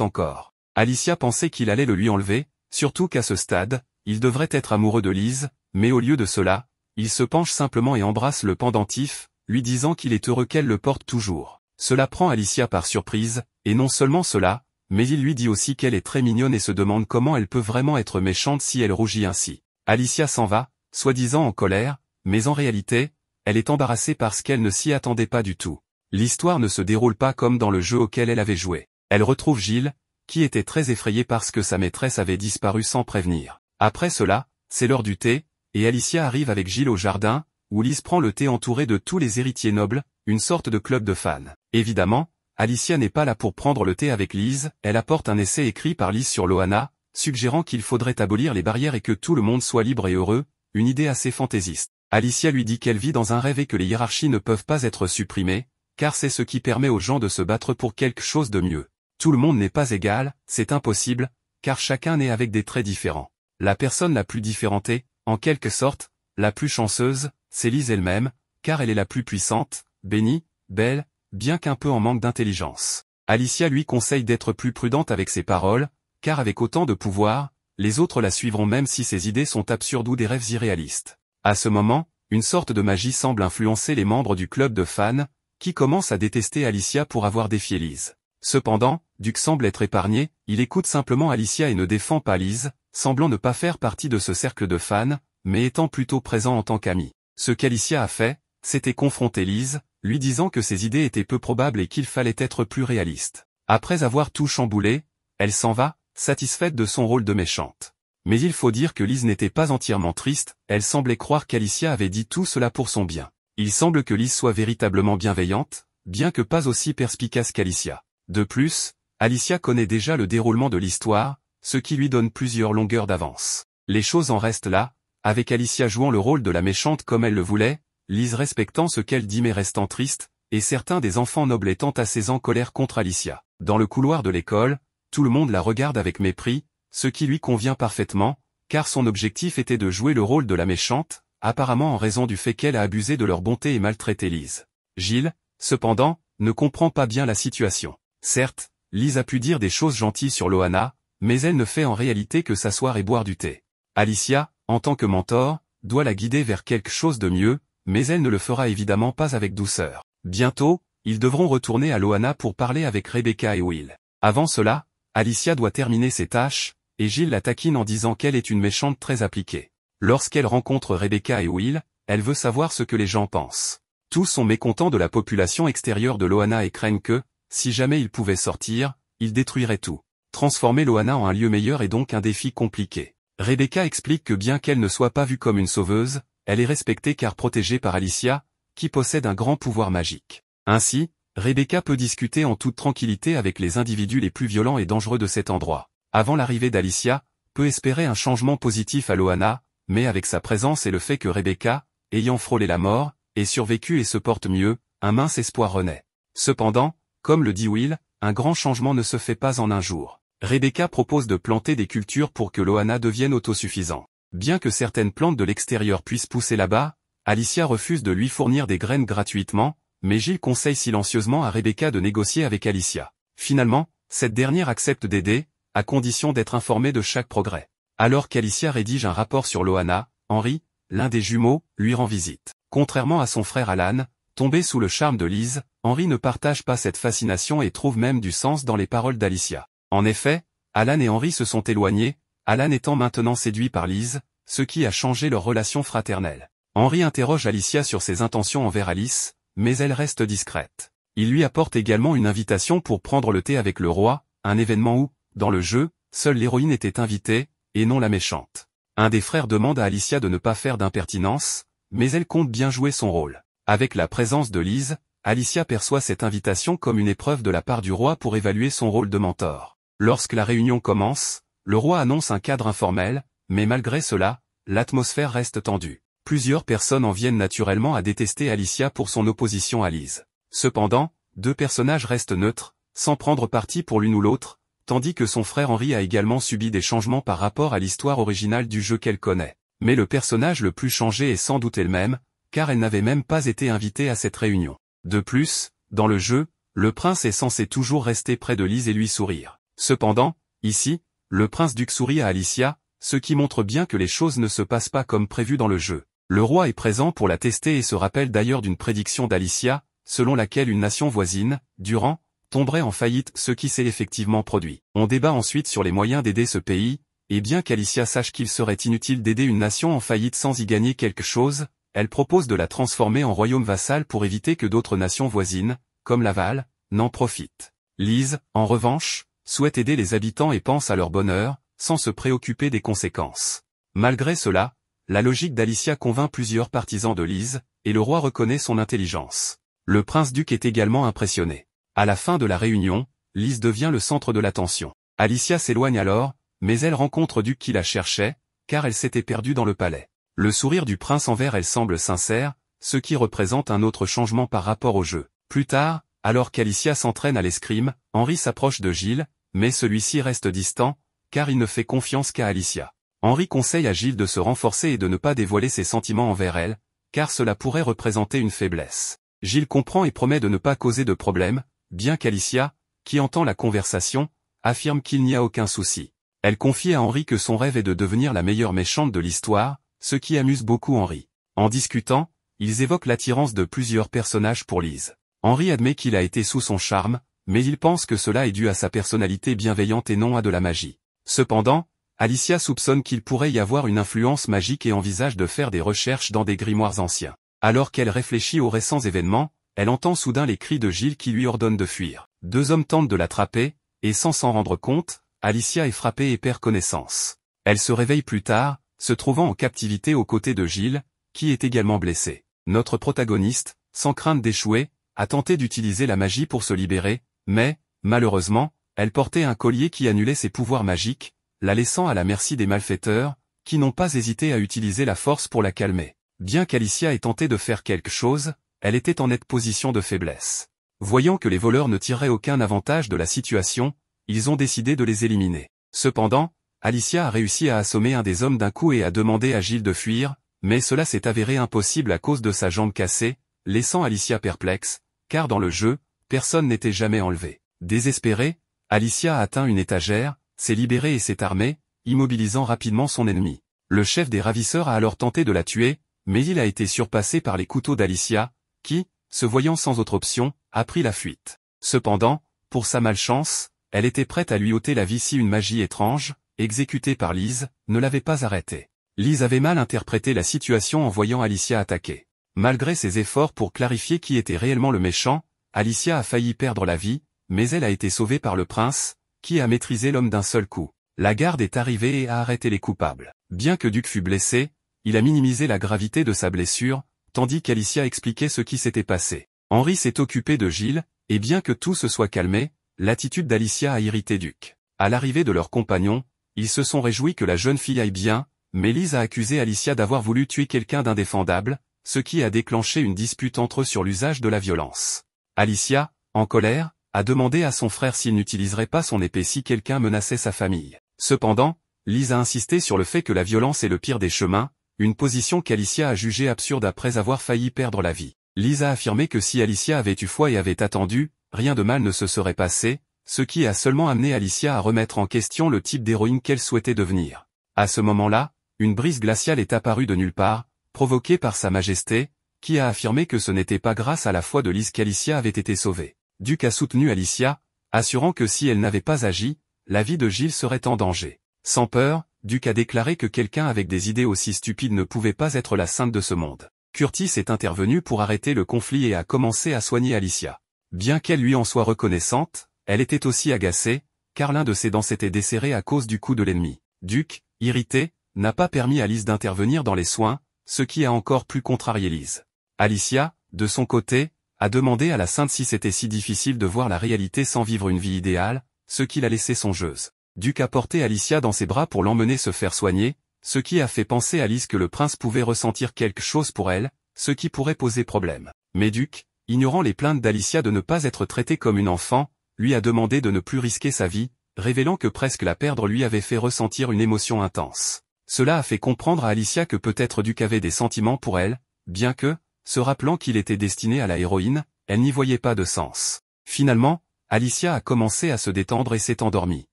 encore. Alicia pensait qu'il allait le lui enlever, surtout qu'à ce stade, il devrait être amoureux de Lise, mais au lieu de cela, il se penche simplement et embrasse le pendentif, lui disant qu'il est heureux qu'elle le porte toujours. Cela prend Alicia par surprise, et non seulement cela, mais il lui dit aussi qu'elle est très mignonne et se demande comment elle peut vraiment être méchante si elle rougit ainsi. Alicia s'en va, soi-disant en colère, mais en réalité, elle est embarrassée parce qu'elle ne s'y attendait pas du tout. L'histoire ne se déroule pas comme dans le jeu auquel elle avait joué. Elle retrouve Gilles, qui était très effrayé parce que sa maîtresse avait disparu sans prévenir. Après cela, c'est l'heure du thé, et Alicia arrive avec Gilles au jardin, où Lise prend le thé entourée de tous les héritiers nobles, une sorte de club de fans. Évidemment, Alicia n'est pas là pour prendre le thé avec Lise, elle apporte un essai écrit par Lise sur Loana, suggérant qu'il faudrait abolir les barrières et que tout le monde soit libre et heureux, une idée assez fantaisiste. Alicia lui dit qu'elle vit dans un rêve et que les hiérarchies ne peuvent pas être supprimées, car c'est ce qui permet aux gens de se battre pour quelque chose de mieux. Tout le monde n'est pas égal, c'est impossible, car chacun naît avec des traits différents. La personne la plus différentée, en quelque sorte, la plus chanceuse, c'est Lise elle-même, car elle est la plus puissante, bénie, belle, bien qu'un peu en manque d'intelligence. Alicia lui conseille d'être plus prudente avec ses paroles, car avec autant de pouvoir, les autres la suivront même si ses idées sont absurdes ou des rêves irréalistes. À ce moment, une sorte de magie semble influencer les membres du club de fans, qui commencent à détester Alicia pour avoir défié Lise. Cependant, Duc semble être épargné, il écoute simplement Alicia et ne défend pas Lise, semblant ne pas faire partie de ce cercle de fans, mais étant plutôt présent en tant qu'ami. Ce qu'Alicia a fait, c'était confronter Lise, lui disant que ses idées étaient peu probables et qu'il fallait être plus réaliste. Après avoir tout chamboulé, elle s'en va, satisfaite de son rôle de méchante. Mais il faut dire que Lise n'était pas entièrement triste, elle semblait croire qu'Alicia avait dit tout cela pour son bien. Il semble que Lise soit véritablement bienveillante, bien que pas aussi perspicace qu'Alicia. De plus, Alicia connaît déjà le déroulement de l'histoire, ce qui lui donne plusieurs longueurs d'avance. Les choses en restent là, avec Alicia jouant le rôle de la méchante comme elle le voulait, Lise respectant ce qu'elle dit mais restant triste, et certains des enfants nobles étant assez en colère contre Alicia. Dans le couloir de l'école, tout le monde la regarde avec mépris, ce qui lui convient parfaitement, car son objectif était de jouer le rôle de la méchante, apparemment en raison du fait qu'elle a abusé de leur bonté et maltraité Lise. Gilles, cependant, ne comprend pas bien la situation. Certes, Lise a pu dire des choses gentilles sur Loana, mais elle ne fait en réalité que s'asseoir et boire du thé. Alicia, en tant que mentor, doit la guider vers quelque chose de mieux, mais elle ne le fera évidemment pas avec douceur. Bientôt, ils devront retourner à Loana pour parler avec Rebecca et Will. Avant cela, Alicia doit terminer ses tâches, et Gilles la taquine en disant qu'elle est une méchante très appliquée. Lorsqu'elle rencontre Rebecca et Will, elle veut savoir ce que les gens pensent. Tous sont mécontents de la population extérieure de Loana et craignent que, si jamais ils pouvaient sortir, ils détruiraient tout. Transformer Loana en un lieu meilleur est donc un défi compliqué. Rebecca explique que bien qu'elle ne soit pas vue comme une sauveuse, elle est respectée car protégée par Alicia, qui possède un grand pouvoir magique. Ainsi, Rebecca peut discuter en toute tranquillité avec les individus les plus violents et dangereux de cet endroit. Avant l'arrivée d'Alicia, peut espérer un changement positif à Loana, mais avec sa présence et le fait que Rebecca, ayant frôlé la mort, ait survécu et se porte mieux, un mince espoir renaît. Cependant, comme le dit Will, un grand changement ne se fait pas en un jour. Rebecca propose de planter des cultures pour que Loana devienne autosuffisant. Bien que certaines plantes de l'extérieur puissent pousser là-bas, Alicia refuse de lui fournir des graines gratuitement, mais Gilles conseille silencieusement à Rebecca de négocier avec Alicia. Finalement, cette dernière accepte d'aider, à condition d'être informée de chaque progrès. Alors qu'Alicia rédige un rapport sur Loana, Henry, l'un des jumeaux, lui rend visite. Contrairement à son frère Alan, tombé sous le charme de Lise, Henry ne partage pas cette fascination et trouve même du sens dans les paroles d'Alicia. En effet, Alan et Henry se sont éloignés, Alan étant maintenant séduit par Lise, ce qui a changé leur relation fraternelle. Henry interroge Alicia sur ses intentions envers Alice, mais elle reste discrète. Il lui apporte également une invitation pour prendre le thé avec le roi, un événement où, dans le jeu, seule l'héroïne était invitée, et non la méchante. Un des frères demande à Alicia de ne pas faire d'impertinence, mais elle compte bien jouer son rôle. Avec la présence de Lise, Alicia perçoit cette invitation comme une épreuve de la part du roi pour évaluer son rôle de mentor. Lorsque la réunion commence, le roi annonce un cadre informel, mais malgré cela, l'atmosphère reste tendue. Plusieurs personnes en viennent naturellement à détester Alicia pour son opposition à Lise. Cependant, deux personnages restent neutres, sans prendre parti pour l'une ou l'autre, tandis que son frère Henry a également subi des changements par rapport à l'histoire originale du jeu qu'elle connaît. Mais le personnage le plus changé est sans doute elle-même, car elle n'avait même pas été invitée à cette réunion. De plus, dans le jeu, le prince est censé toujours rester près de Lise et lui sourire. Cependant, ici, le prince-duc sourit à Alicia, ce qui montre bien que les choses ne se passent pas comme prévu dans le jeu. Le roi est présent pour la tester et se rappelle d'ailleurs d'une prédiction d'Alicia, selon laquelle une nation voisine, Durand, tomberait en faillite, ce qui s'est effectivement produit. On débat ensuite sur les moyens d'aider ce pays, et bien qu'Alicia sache qu'il serait inutile d'aider une nation en faillite sans y gagner quelque chose, elle propose de la transformer en royaume vassal pour éviter que d'autres nations voisines, comme Laval, n'en profitent. Lise, en revanche, souhaite aider les habitants et pense à leur bonheur, sans se préoccuper des conséquences. Malgré cela, la logique d'Alicia convainc plusieurs partisans de Lise, et le roi reconnaît son intelligence. Le prince-duc est également impressionné. À la fin de la réunion, Lise devient le centre de l'attention. Alicia s'éloigne alors, mais elle rencontre Duc qui la cherchait, car elle s'était perdue dans le palais. Le sourire du prince envers elle semble sincère, ce qui représente un autre changement par rapport au jeu. Plus tard, alors qu'Alicia s'entraîne à l'escrime, Henri s'approche de Gilles, mais celui-ci reste distant, car il ne fait confiance qu'à Alicia. Henri conseille à Gilles de se renforcer et de ne pas dévoiler ses sentiments envers elle, car cela pourrait représenter une faiblesse. Gilles comprend et promet de ne pas causer de problème, bien qu'Alicia, qui entend la conversation, affirme qu'il n'y a aucun souci. Elle confie à Henri que son rêve est de devenir la meilleure méchante de l'histoire, ce qui amuse beaucoup Henri. En discutant, ils évoquent l'attirance de plusieurs personnages pour Lise. Henri admet qu'il a été sous son charme, mais il pense que cela est dû à sa personnalité bienveillante et non à de la magie. Cependant, Alicia soupçonne qu'il pourrait y avoir une influence magique et envisage de faire des recherches dans des grimoires anciens. Alors qu'elle réfléchit aux récents événements, elle entend soudain les cris de Gilles qui lui ordonne de fuir. Deux hommes tentent de l'attraper, et sans s'en rendre compte, Alicia est frappée et perd connaissance. Elle se réveille plus tard, se trouvant en captivité aux côtés de Gilles, qui est également blessé. Notre protagoniste, sans crainte d'échouer, a tenté d'utiliser la magie pour se libérer, mais, malheureusement, elle portait un collier qui annulait ses pouvoirs magiques, la laissant à la merci des malfaiteurs, qui n'ont pas hésité à utiliser la force pour la calmer. Bien qu'Alicia ait tenté de faire quelque chose, elle était en nette position de faiblesse. Voyant que les voleurs ne tireraient aucun avantage de la situation, ils ont décidé de les éliminer. Cependant, Alicia a réussi à assommer un des hommes d'un coup et a demandé à Gilles de fuir, mais cela s'est avéré impossible à cause de sa jambe cassée, laissant Alicia perplexe, car dans le jeu, personne n'était jamais enlevé. Désespérée, Alicia a atteint une étagère, s'est libérée et s'est armée, immobilisant rapidement son ennemi. Le chef des ravisseurs a alors tenté de la tuer, mais il a été surpassé par les couteaux d'Alicia, qui, se voyant sans autre option, a pris la fuite. Cependant, pour sa malchance, elle était prête à lui ôter la vie si une magie étrange, exécutée par Lise, ne l'avait pas arrêtée. Lise avait mal interprété la situation en voyant Alicia attaquer. Malgré ses efforts pour clarifier qui était réellement le méchant, Alicia a failli perdre la vie, mais elle a été sauvée par le prince, qui a maîtrisé l'homme d'un seul coup. La garde est arrivée et a arrêté les coupables. Bien que Duc fût blessé, il a minimisé la gravité de sa blessure, tandis qu'Alicia expliquait ce qui s'était passé. Henri s'est occupé de Gilles, et bien que tout se soit calmé, l'attitude d'Alicia a irrité Duc. À l'arrivée de leurs compagnons, ils se sont réjouis que la jeune fille aille bien, mais Lise a accusé Alicia d'avoir voulu tuer quelqu'un d'indéfendable, ce qui a déclenché une dispute entre eux sur l'usage de la violence. Alicia, en colère, a demandé à son frère s'il n'utiliserait pas son épée si quelqu'un menaçait sa famille. Cependant, Lise a insisté sur le fait que la violence est le pire des chemins, une position qu'Alicia a jugée absurde après avoir failli perdre la vie. Lise a affirmé que si Alicia avait eu foi et avait attendu, rien de mal ne se serait passé, ce qui a seulement amené Alicia à remettre en question le type d'héroïne qu'elle souhaitait devenir. À ce moment-là, une brise glaciale est apparue de nulle part, provoquée par Sa Majesté, qui a affirmé que ce n'était pas grâce à la foi de Lise qu'Alicia avait été sauvée. Duc a soutenu Alicia, assurant que si elle n'avait pas agi, la vie de Gilles serait en danger. Sans peur, Duc a déclaré que quelqu'un avec des idées aussi stupides ne pouvait pas être la sainte de ce monde. Curtis est intervenu pour arrêter le conflit et a commencé à soigner Alicia. Bien qu'elle lui en soit reconnaissante, elle était aussi agacée, car l'un de ses dents s'était desserré à cause du coup de l'ennemi. Duc, irrité, n'a pas permis à Lise d'intervenir dans les soins, ce qui a encore plus contrarié Lise. Alicia, de son côté, a demandé à la sainte si c'était si difficile de voir la réalité sans vivre une vie idéale, ce qui l'a laissée songeuse. Duc a porté Alicia dans ses bras pour l'emmener se faire soigner, ce qui a fait penser à Lise que le prince pouvait ressentir quelque chose pour elle, ce qui pourrait poser problème. Mais Duc, ignorant les plaintes d'Alicia de ne pas être traitée comme une enfant, lui a demandé de ne plus risquer sa vie, révélant que presque la perdre lui avait fait ressentir une émotion intense. Cela a fait comprendre à Alicia que peut-être Duc avait des sentiments pour elle, bien que, se rappelant qu'il était destiné à la héroïne, elle n'y voyait pas de sens. Finalement, Alicia a commencé à se détendre et s'est endormie.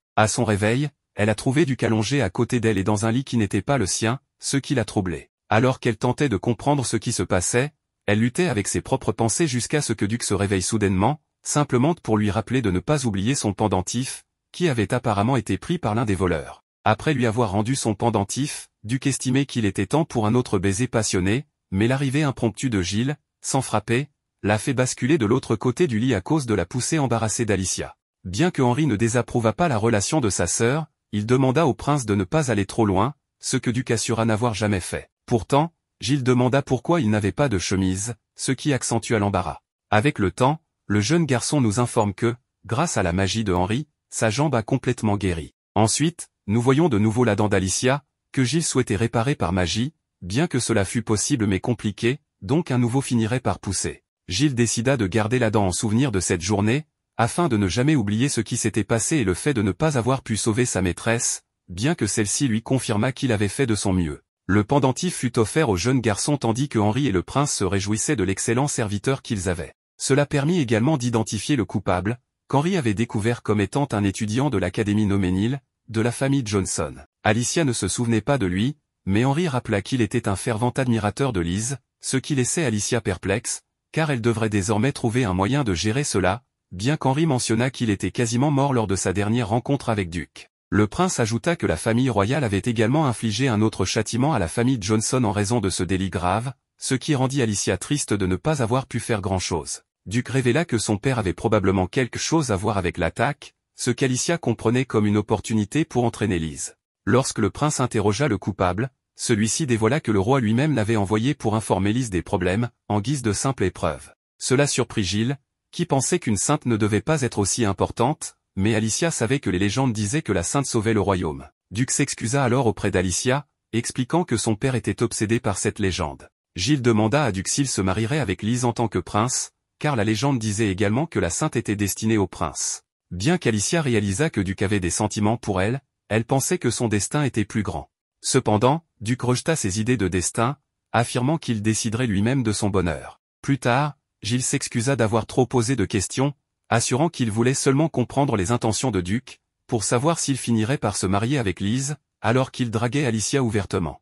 À son réveil, elle a trouvé Duc allongé à côté d'elle et dans un lit qui n'était pas le sien, ce qui l'a troublée. Alors qu'elle tentait de comprendre ce qui se passait, elle luttait avec ses propres pensées jusqu'à ce que Duc se réveille soudainement, simplement pour lui rappeler de ne pas oublier son pendentif, qui avait apparemment été pris par l'un des voleurs. Après lui avoir rendu son pendentif, Duc estimait qu'il était temps pour un autre baiser passionné, mais l'arrivée impromptue de Gilles, sans frapper, l'a fait basculer de l'autre côté du lit à cause de la poussée embarrassée d'Alicia. Bien que Henri ne désapprouvât pas la relation de sa sœur, il demanda au prince de ne pas aller trop loin, ce que Duc assura n'avoir jamais fait. Pourtant, Gilles demanda pourquoi il n'avait pas de chemise, ce qui accentua l'embarras. Avec le temps, le jeune garçon nous informe que, grâce à la magie de Henri, sa jambe a complètement guéri. Ensuite, nous voyons de nouveau la dent d'Alicia, que Gilles souhaitait réparer par magie, bien que cela fût possible mais compliqué, donc un nouveau finirait par pousser. Gilles décida de garder la dent en souvenir de cette journée, afin de ne jamais oublier ce qui s'était passé et le fait de ne pas avoir pu sauver sa maîtresse, bien que celle-ci lui confirmât qu'il avait fait de son mieux. Le pendentif fut offert au jeune garçon tandis que Henri et le prince se réjouissaient de l'excellent serviteur qu'ils avaient. Cela permit également d'identifier le coupable, qu'Henri avait découvert comme étant un étudiant de l'Académie Noménil, de la famille Johnson. Alicia ne se souvenait pas de lui, mais Henri rappela qu'il était un fervent admirateur de Lise, ce qui laissait Alicia perplexe, car elle devrait désormais trouver un moyen de gérer cela, bien qu'Henri mentionna qu'il était quasiment mort lors de sa dernière rencontre avec Duc. Le prince ajouta que la famille royale avait également infligé un autre châtiment à la famille Johnson en raison de ce délit grave, ce qui rendit Alicia triste de ne pas avoir pu faire grand-chose. Duc révéla que son père avait probablement quelque chose à voir avec l'attaque, ce qu'Alicia comprenait comme une opportunité pour entraîner Lise. Lorsque le prince interrogea le coupable, celui-ci dévoila que le roi lui-même l'avait envoyé pour informer Lise des problèmes, en guise de simple épreuve. Cela surprit Gilles, qui pensait qu'une sainte ne devait pas être aussi importante, mais Alicia savait que les légendes disaient que la sainte sauvait le royaume. Duc s'excusa alors auprès d'Alicia, expliquant que son père était obsédé par cette légende. Gilles demanda à Duc s'il se marierait avec Lise en tant que prince, car la légende disait également que la sainte était destinée au prince. Bien qu'Alicia réalisât que Duc avait des sentiments pour elle, elle pensait que son destin était plus grand. Cependant, Duc rejeta ses idées de destin, affirmant qu'il déciderait lui-même de son bonheur. Plus tard, Gilles s'excusa d'avoir trop posé de questions, assurant qu'il voulait seulement comprendre les intentions de Duc, pour savoir s'il finirait par se marier avec Lise, alors qu'il draguait Alicia ouvertement.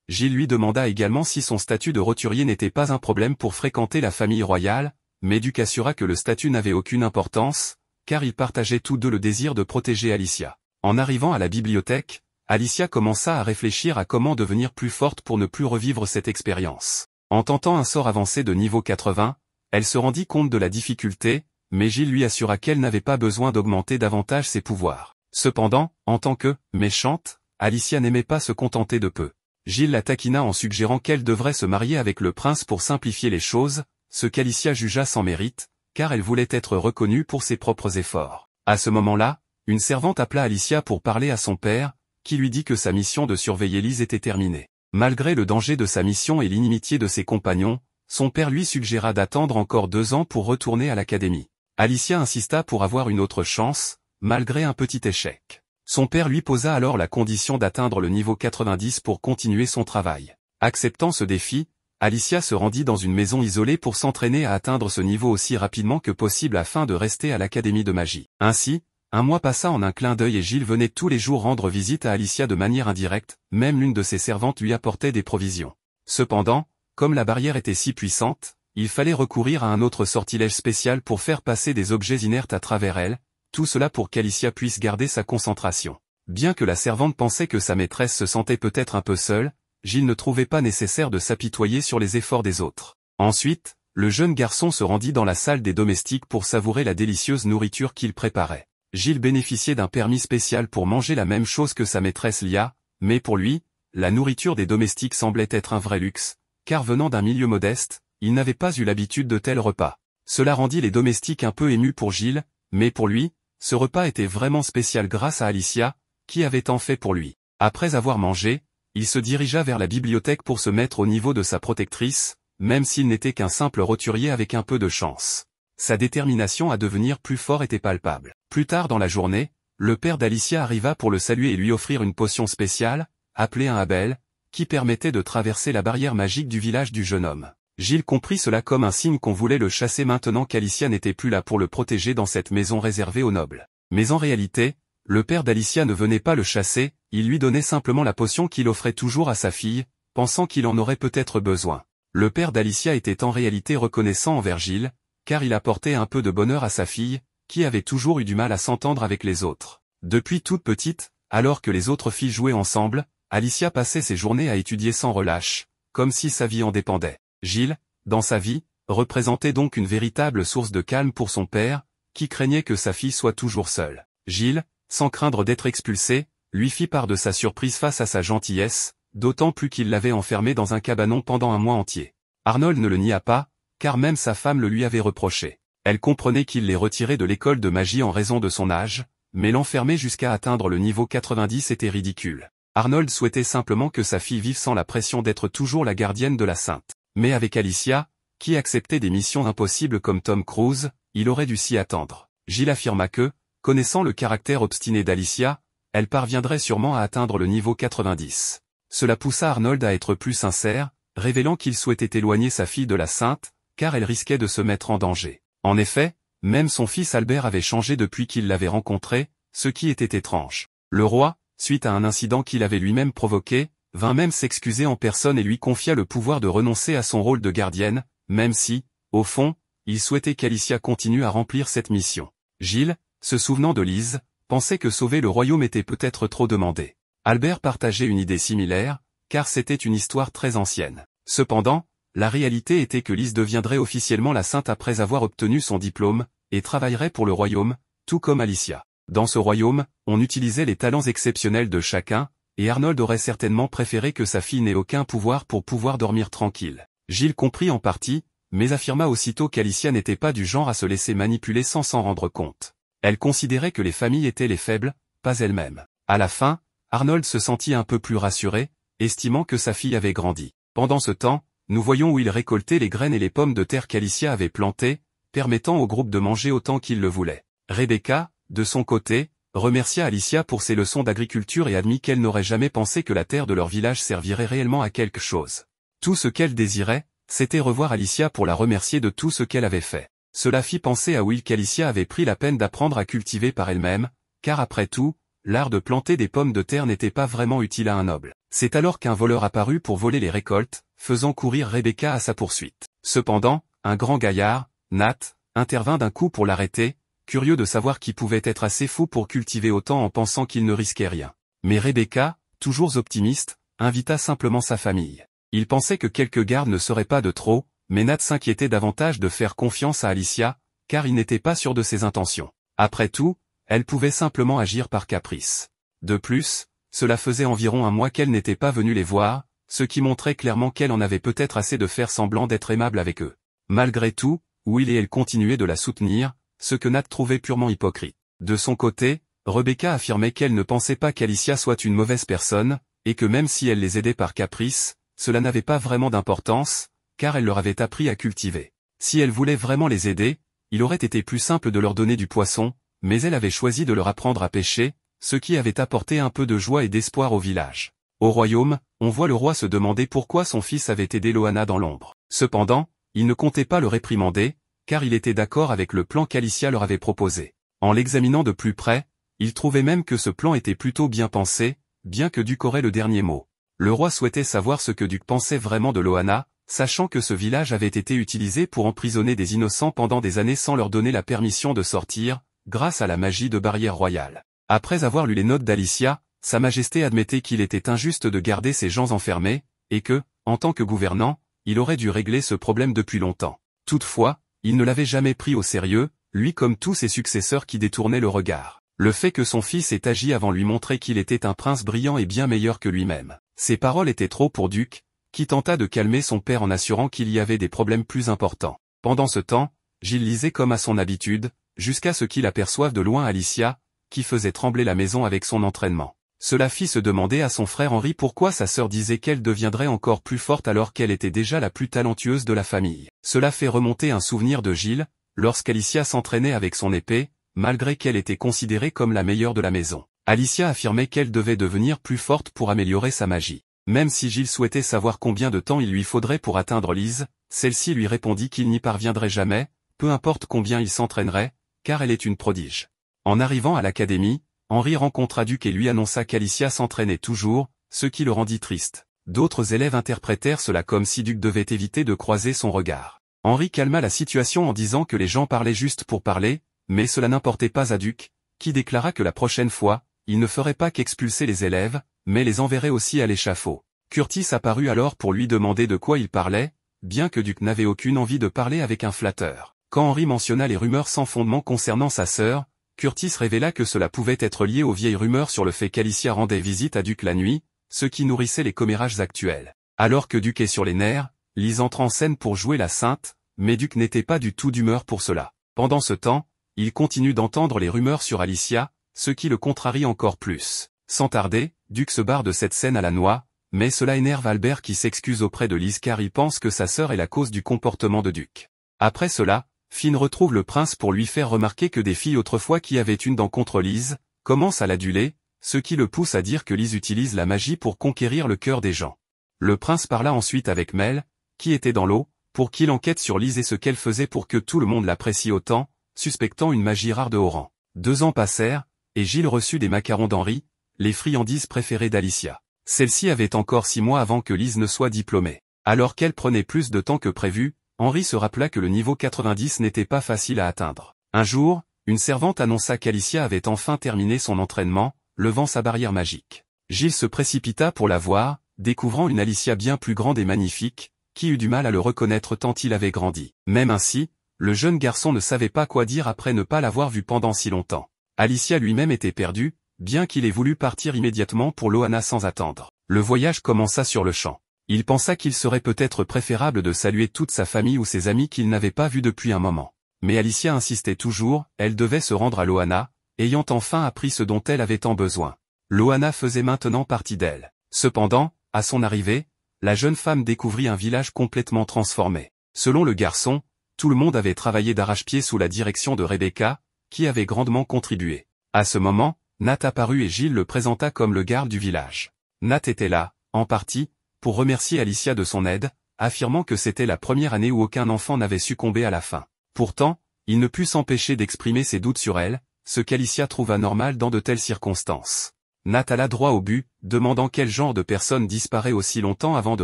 Gilles lui demanda également si son statut de roturier n'était pas un problème pour fréquenter la famille royale, mais Duc assura que le statut n'avait aucune importance, car ils partageaient tous deux le désir de protéger Alicia. En arrivant à la bibliothèque, Alicia commença à réfléchir à comment devenir plus forte pour ne plus revivre cette expérience. En tentant un sort avancé de niveau 80, elle se rendit compte de la difficulté, mais Gilles lui assura qu'elle n'avait pas besoin d'augmenter davantage ses pouvoirs. Cependant, en tant que « méchante », Alicia n'aimait pas se contenter de peu. Gilles la taquina en suggérant qu'elle devrait se marier avec le prince pour simplifier les choses, ce qu'Alicia jugea sans mérite, car elle voulait être reconnue pour ses propres efforts. À ce moment-là, une servante appela Alicia pour parler à son père, qui lui dit que sa mission de surveiller Lise était terminée. Malgré le danger de sa mission et l'inimitié de ses compagnons, son père lui suggéra d'attendre encore 2 ans pour retourner à l'académie. Alicia insista pour avoir une autre chance, malgré un petit échec. Son père lui posa alors la condition d'atteindre le niveau 90 pour continuer son travail. Acceptant ce défi, Alicia se rendit dans une maison isolée pour s'entraîner à atteindre ce niveau aussi rapidement que possible afin de rester à l'académie de magie. Ainsi, un mois passa en un clin d'œil et Gilles venait tous les jours rendre visite à Alicia de manière indirecte, même l'une de ses servantes lui apportait des provisions. Cependant, comme la barrière était si puissante, il fallait recourir à un autre sortilège spécial pour faire passer des objets inertes à travers elle, tout cela pour qu'Alicia puisse garder sa concentration. Bien que la servante pensait que sa maîtresse se sentait peut-être un peu seule, Gilles ne trouvait pas nécessaire de s'apitoyer sur les efforts des autres. Ensuite, le jeune garçon se rendit dans la salle des domestiques pour savourer la délicieuse nourriture qu'il préparait. Gilles bénéficiait d'un permis spécial pour manger la même chose que sa maîtresse Lia, mais pour lui, la nourriture des domestiques semblait être un vrai luxe, car venant d'un milieu modeste, il n'avait pas eu l'habitude de tels repas. Cela rendit les domestiques un peu émus pour Gilles, mais pour lui, ce repas était vraiment spécial grâce à Alicia, qui avait tant fait pour lui. Après avoir mangé, il se dirigea vers la bibliothèque pour se mettre au niveau de sa protectrice, même s'il n'était qu'un simple roturier avec un peu de chance. Sa détermination à devenir plus fort était palpable. Plus tard dans la journée, le père d'Alicia arriva pour le saluer et lui offrir une potion spéciale, appelée un Abel, qui permettait de traverser la barrière magique du village du jeune homme. Gilles comprit cela comme un signe qu'on voulait le chasser maintenant qu'Alicia n'était plus là pour le protéger dans cette maison réservée aux nobles. Mais en réalité, le père d'Alicia ne venait pas le chasser, il lui donnait simplement la potion qu'il offrait toujours à sa fille, pensant qu'il en aurait peut-être besoin. Le père d'Alicia était en réalité reconnaissant envers Gilles, car il apportait un peu de bonheur à sa fille, qui avait toujours eu du mal à s'entendre avec les autres. Depuis toute petite, alors que les autres filles jouaient ensemble, Alicia passait ses journées à étudier sans relâche, comme si sa vie en dépendait. Gilles, dans sa vie, représentait donc une véritable source de calme pour son père, qui craignait que sa fille soit toujours seule. Gilles, sans craindre d'être expulsé, lui fit part de sa surprise face à sa gentillesse, d'autant plus qu'il l'avait enfermé dans un cabanon pendant un mois entier. Arnold ne le nia pas, car même sa femme le lui avait reproché. Elle comprenait qu'il l'ait retiré de l'école de magie en raison de son âge, mais l'enfermer jusqu'à atteindre le niveau 90 était ridicule. Arnold souhaitait simplement que sa fille vive sans la pression d'être toujours la gardienne de la sainte. Mais avec Alicia, qui acceptait des missions impossibles comme Tom Cruise, il aurait dû s'y attendre. Gilles affirma que, connaissant le caractère obstiné d'Alicia, elle parviendrait sûrement à atteindre le niveau 90. Cela poussa Arnold à être plus sincère, révélant qu'il souhaitait éloigner sa fille de la sainte, car elle risquait de se mettre en danger. En effet, même son fils Albert avait changé depuis qu'il l'avait rencontré, ce qui était étrange. Le roi, suite à un incident qu'il avait lui-même provoqué, vint même s'excuser en personne et lui confia le pouvoir de renoncer à son rôle de gardienne, même si, au fond, il souhaitait qu'Alicia continue à remplir cette mission. Gilles, se souvenant de Lise, pensait que sauver le royaume était peut-être trop demandé. Albert partageait une idée similaire, car c'était une histoire très ancienne. Cependant, la réalité était que Lise deviendrait officiellement la sainte après avoir obtenu son diplôme, et travaillerait pour le royaume, tout comme Alicia. Dans ce royaume, on utilisait les talents exceptionnels de chacun, et Arnold aurait certainement préféré que sa fille n'ait aucun pouvoir pour pouvoir dormir tranquille. Gilles comprit en partie, mais affirma aussitôt qu'Alicia n'était pas du genre à se laisser manipuler sans s'en rendre compte. Elle considérait que les familles étaient les faibles, pas elles-mêmes. À la fin, Arnold se sentit un peu plus rassuré, estimant que sa fille avait grandi. Pendant ce temps, nous voyons où il récoltait les graines et les pommes de terre qu'Alicia avait plantées, permettant au groupe de manger autant qu'il le voulait. Rebecca, de son côté, remercia Alicia pour ses leçons d'agriculture et admit qu'elle n'aurait jamais pensé que la terre de leur village servirait réellement à quelque chose. Tout ce qu'elle désirait, c'était revoir Alicia pour la remercier de tout ce qu'elle avait fait. Cela fit penser à Will qu'Alicia avait pris la peine d'apprendre à cultiver par elle-même, car après tout, l'art de planter des pommes de terre n'était pas vraiment utile à un noble. C'est alors qu'un voleur apparut pour voler les récoltes, faisant courir Rebecca à sa poursuite. Cependant, un grand gaillard, Nat, intervint d'un coup pour l'arrêter, curieux de savoir qui pouvait être assez fou pour cultiver autant en pensant qu'il ne risquait rien. Mais Rebecca, toujours optimiste, invita simplement sa famille. Il pensait que quelques gardes ne seraient pas de trop, mais Nat s'inquiétait davantage de faire confiance à Alicia, car il n'était pas sûr de ses intentions. Après tout, elle pouvait simplement agir par caprice. De plus, cela faisait environ un mois qu'elle n'était pas venue les voir, ce qui montrait clairement qu'elle en avait peut-être assez de faire semblant d'être aimable avec eux. Malgré tout, Will et elle continuaient de la soutenir, ce que Nat trouvait purement hypocrite. De son côté, Rebecca affirmait qu'elle ne pensait pas qu'Alicia soit une mauvaise personne, et que même si elle les aidait par caprice, cela n'avait pas vraiment d'importance, car elle leur avait appris à cultiver. Si elle voulait vraiment les aider, il aurait été plus simple de leur donner du poisson, mais elle avait choisi de leur apprendre à pêcher, ce qui avait apporté un peu de joie et d'espoir au village. Au royaume, on voit le roi se demander pourquoi son fils avait aidé Loana dans l'ombre. Cependant, il ne comptait pas le réprimander, car il était d'accord avec le plan qu'Alicia leur avait proposé. En l'examinant de plus près, il trouvait même que ce plan était plutôt bien pensé, bien que Duc aurait le dernier mot. Le roi souhaitait savoir ce que Duc pensait vraiment de Loana, sachant que ce village avait été utilisé pour emprisonner des innocents pendant des années sans leur donner la permission de sortir, grâce à la magie de barrière royale. Après avoir lu les notes d'Alicia, Sa Majesté admettait qu'il était injuste de garder ces gens enfermés, et que, en tant que gouvernant, il aurait dû régler ce problème depuis longtemps. Toutefois, il ne l'avait jamais pris au sérieux, lui comme tous ses successeurs qui détournaient le regard. Le fait que son fils ait agi avant lui montrait qu'il était un prince brillant et bien meilleur que lui-même. Ces paroles étaient trop pour Duc, qui tenta de calmer son père en assurant qu'il y avait des problèmes plus importants. Pendant ce temps, Gilles lisait comme à son habitude, jusqu'à ce qu'il aperçoive de loin Alicia, qui faisait trembler la maison avec son entraînement. Cela fit se demander à son frère Henri pourquoi sa sœur disait qu'elle deviendrait encore plus forte alors qu'elle était déjà la plus talentueuse de la famille. Cela fait remonter un souvenir de Gilles, lorsqu'Alicia s'entraînait avec son épée, malgré qu'elle était considérée comme la meilleure de la maison. Alicia affirmait qu'elle devait devenir plus forte pour améliorer sa magie. Même si Gilles souhaitait savoir combien de temps il lui faudrait pour atteindre Lise, celle-ci lui répondit qu'il n'y parviendrait jamais, peu importe combien il s'entraînerait, car elle est une prodige. En arrivant à l'académie, Henri rencontra Duc et lui annonça qu'Alicia s'entraînait toujours, ce qui le rendit triste. D'autres élèves interprétèrent cela comme si Duc devait éviter de croiser son regard. Henri calma la situation en disant que les gens parlaient juste pour parler, mais cela n'importait pas à Duc, qui déclara que la prochaine fois, il ne ferait pas qu'expulser les élèves, mais les enverrait aussi à l'échafaud. Curtis apparut alors pour lui demander de quoi il parlait, bien que Duc n'avait aucune envie de parler avec un flatteur. Quand Henri mentionna les rumeurs sans fondement concernant sa sœur, Curtis révéla que cela pouvait être lié aux vieilles rumeurs sur le fait qu'Alicia rendait visite à Duc la nuit, ce qui nourrissait les commérages actuels. Alors que Duc est sur les nerfs, Lise entre en scène pour jouer la sainte, mais Duc n'était pas du tout d'humeur pour cela. Pendant ce temps, il continue d'entendre les rumeurs sur Alicia, ce qui le contrarie encore plus. Sans tarder, Duc se barre de cette scène à la noix, mais cela énerve Albert qui s'excuse auprès de Lise car il pense que sa sœur est la cause du comportement de Duc. Après cela, Finn retrouve le prince pour lui faire remarquer que des filles autrefois qui avaient une dent contre Lise, commencent à l'aduler, ce qui le pousse à dire que Lise utilise la magie pour conquérir le cœur des gens. Le prince parla ensuite avec Mel, qui était dans l'eau, pour qu'il enquête sur Lise et ce qu'elle faisait pour que tout le monde l'apprécie autant, suspectant une magie rare de haut rang. 2 ans passèrent, et Gilles reçut des macarons d'Henri, les friandises préférées d'Alicia. Celle-ci avait encore 6 mois avant que Lise ne soit diplômée. Alors qu'elle prenait plus de temps que prévu, Henri se rappela que le niveau 90 n'était pas facile à atteindre. Un jour, une servante annonça qu'Alicia avait enfin terminé son entraînement, levant sa barrière magique. Gilles se précipita pour la voir, découvrant une Alicia bien plus grande et magnifique, qui eut du mal à le reconnaître tant il avait grandi. Même ainsi, le jeune garçon ne savait pas quoi dire après ne pas l'avoir vue pendant si longtemps. Alicia lui-même était perdue, bien qu'il ait voulu partir immédiatement pour Loana sans attendre. Le voyage commença sur le champ. Il pensa qu'il serait peut-être préférable de saluer toute sa famille ou ses amis qu'il n'avait pas vus depuis un moment. Mais Alicia insistait toujours, elle devait se rendre à Loana, ayant enfin appris ce dont elle avait tant besoin. Loana faisait maintenant partie d'elle. Cependant, à son arrivée, la jeune femme découvrit un village complètement transformé. Selon le garçon, tout le monde avait travaillé d'arrache-pied sous la direction de Rebecca, qui avait grandement contribué. À ce moment, Nat apparut et Gilles le présenta comme le garde du village. Nat était là, en partie, pour remercier Alicia de son aide, affirmant que c'était la première année où aucun enfant n'avait succombé à la faim. Pourtant, il ne put s'empêcher d'exprimer ses doutes sur elle, ce qu'Alicia trouva normal dans de telles circonstances. Nat alla droit au but, demandant quel genre de personne disparaît aussi longtemps avant de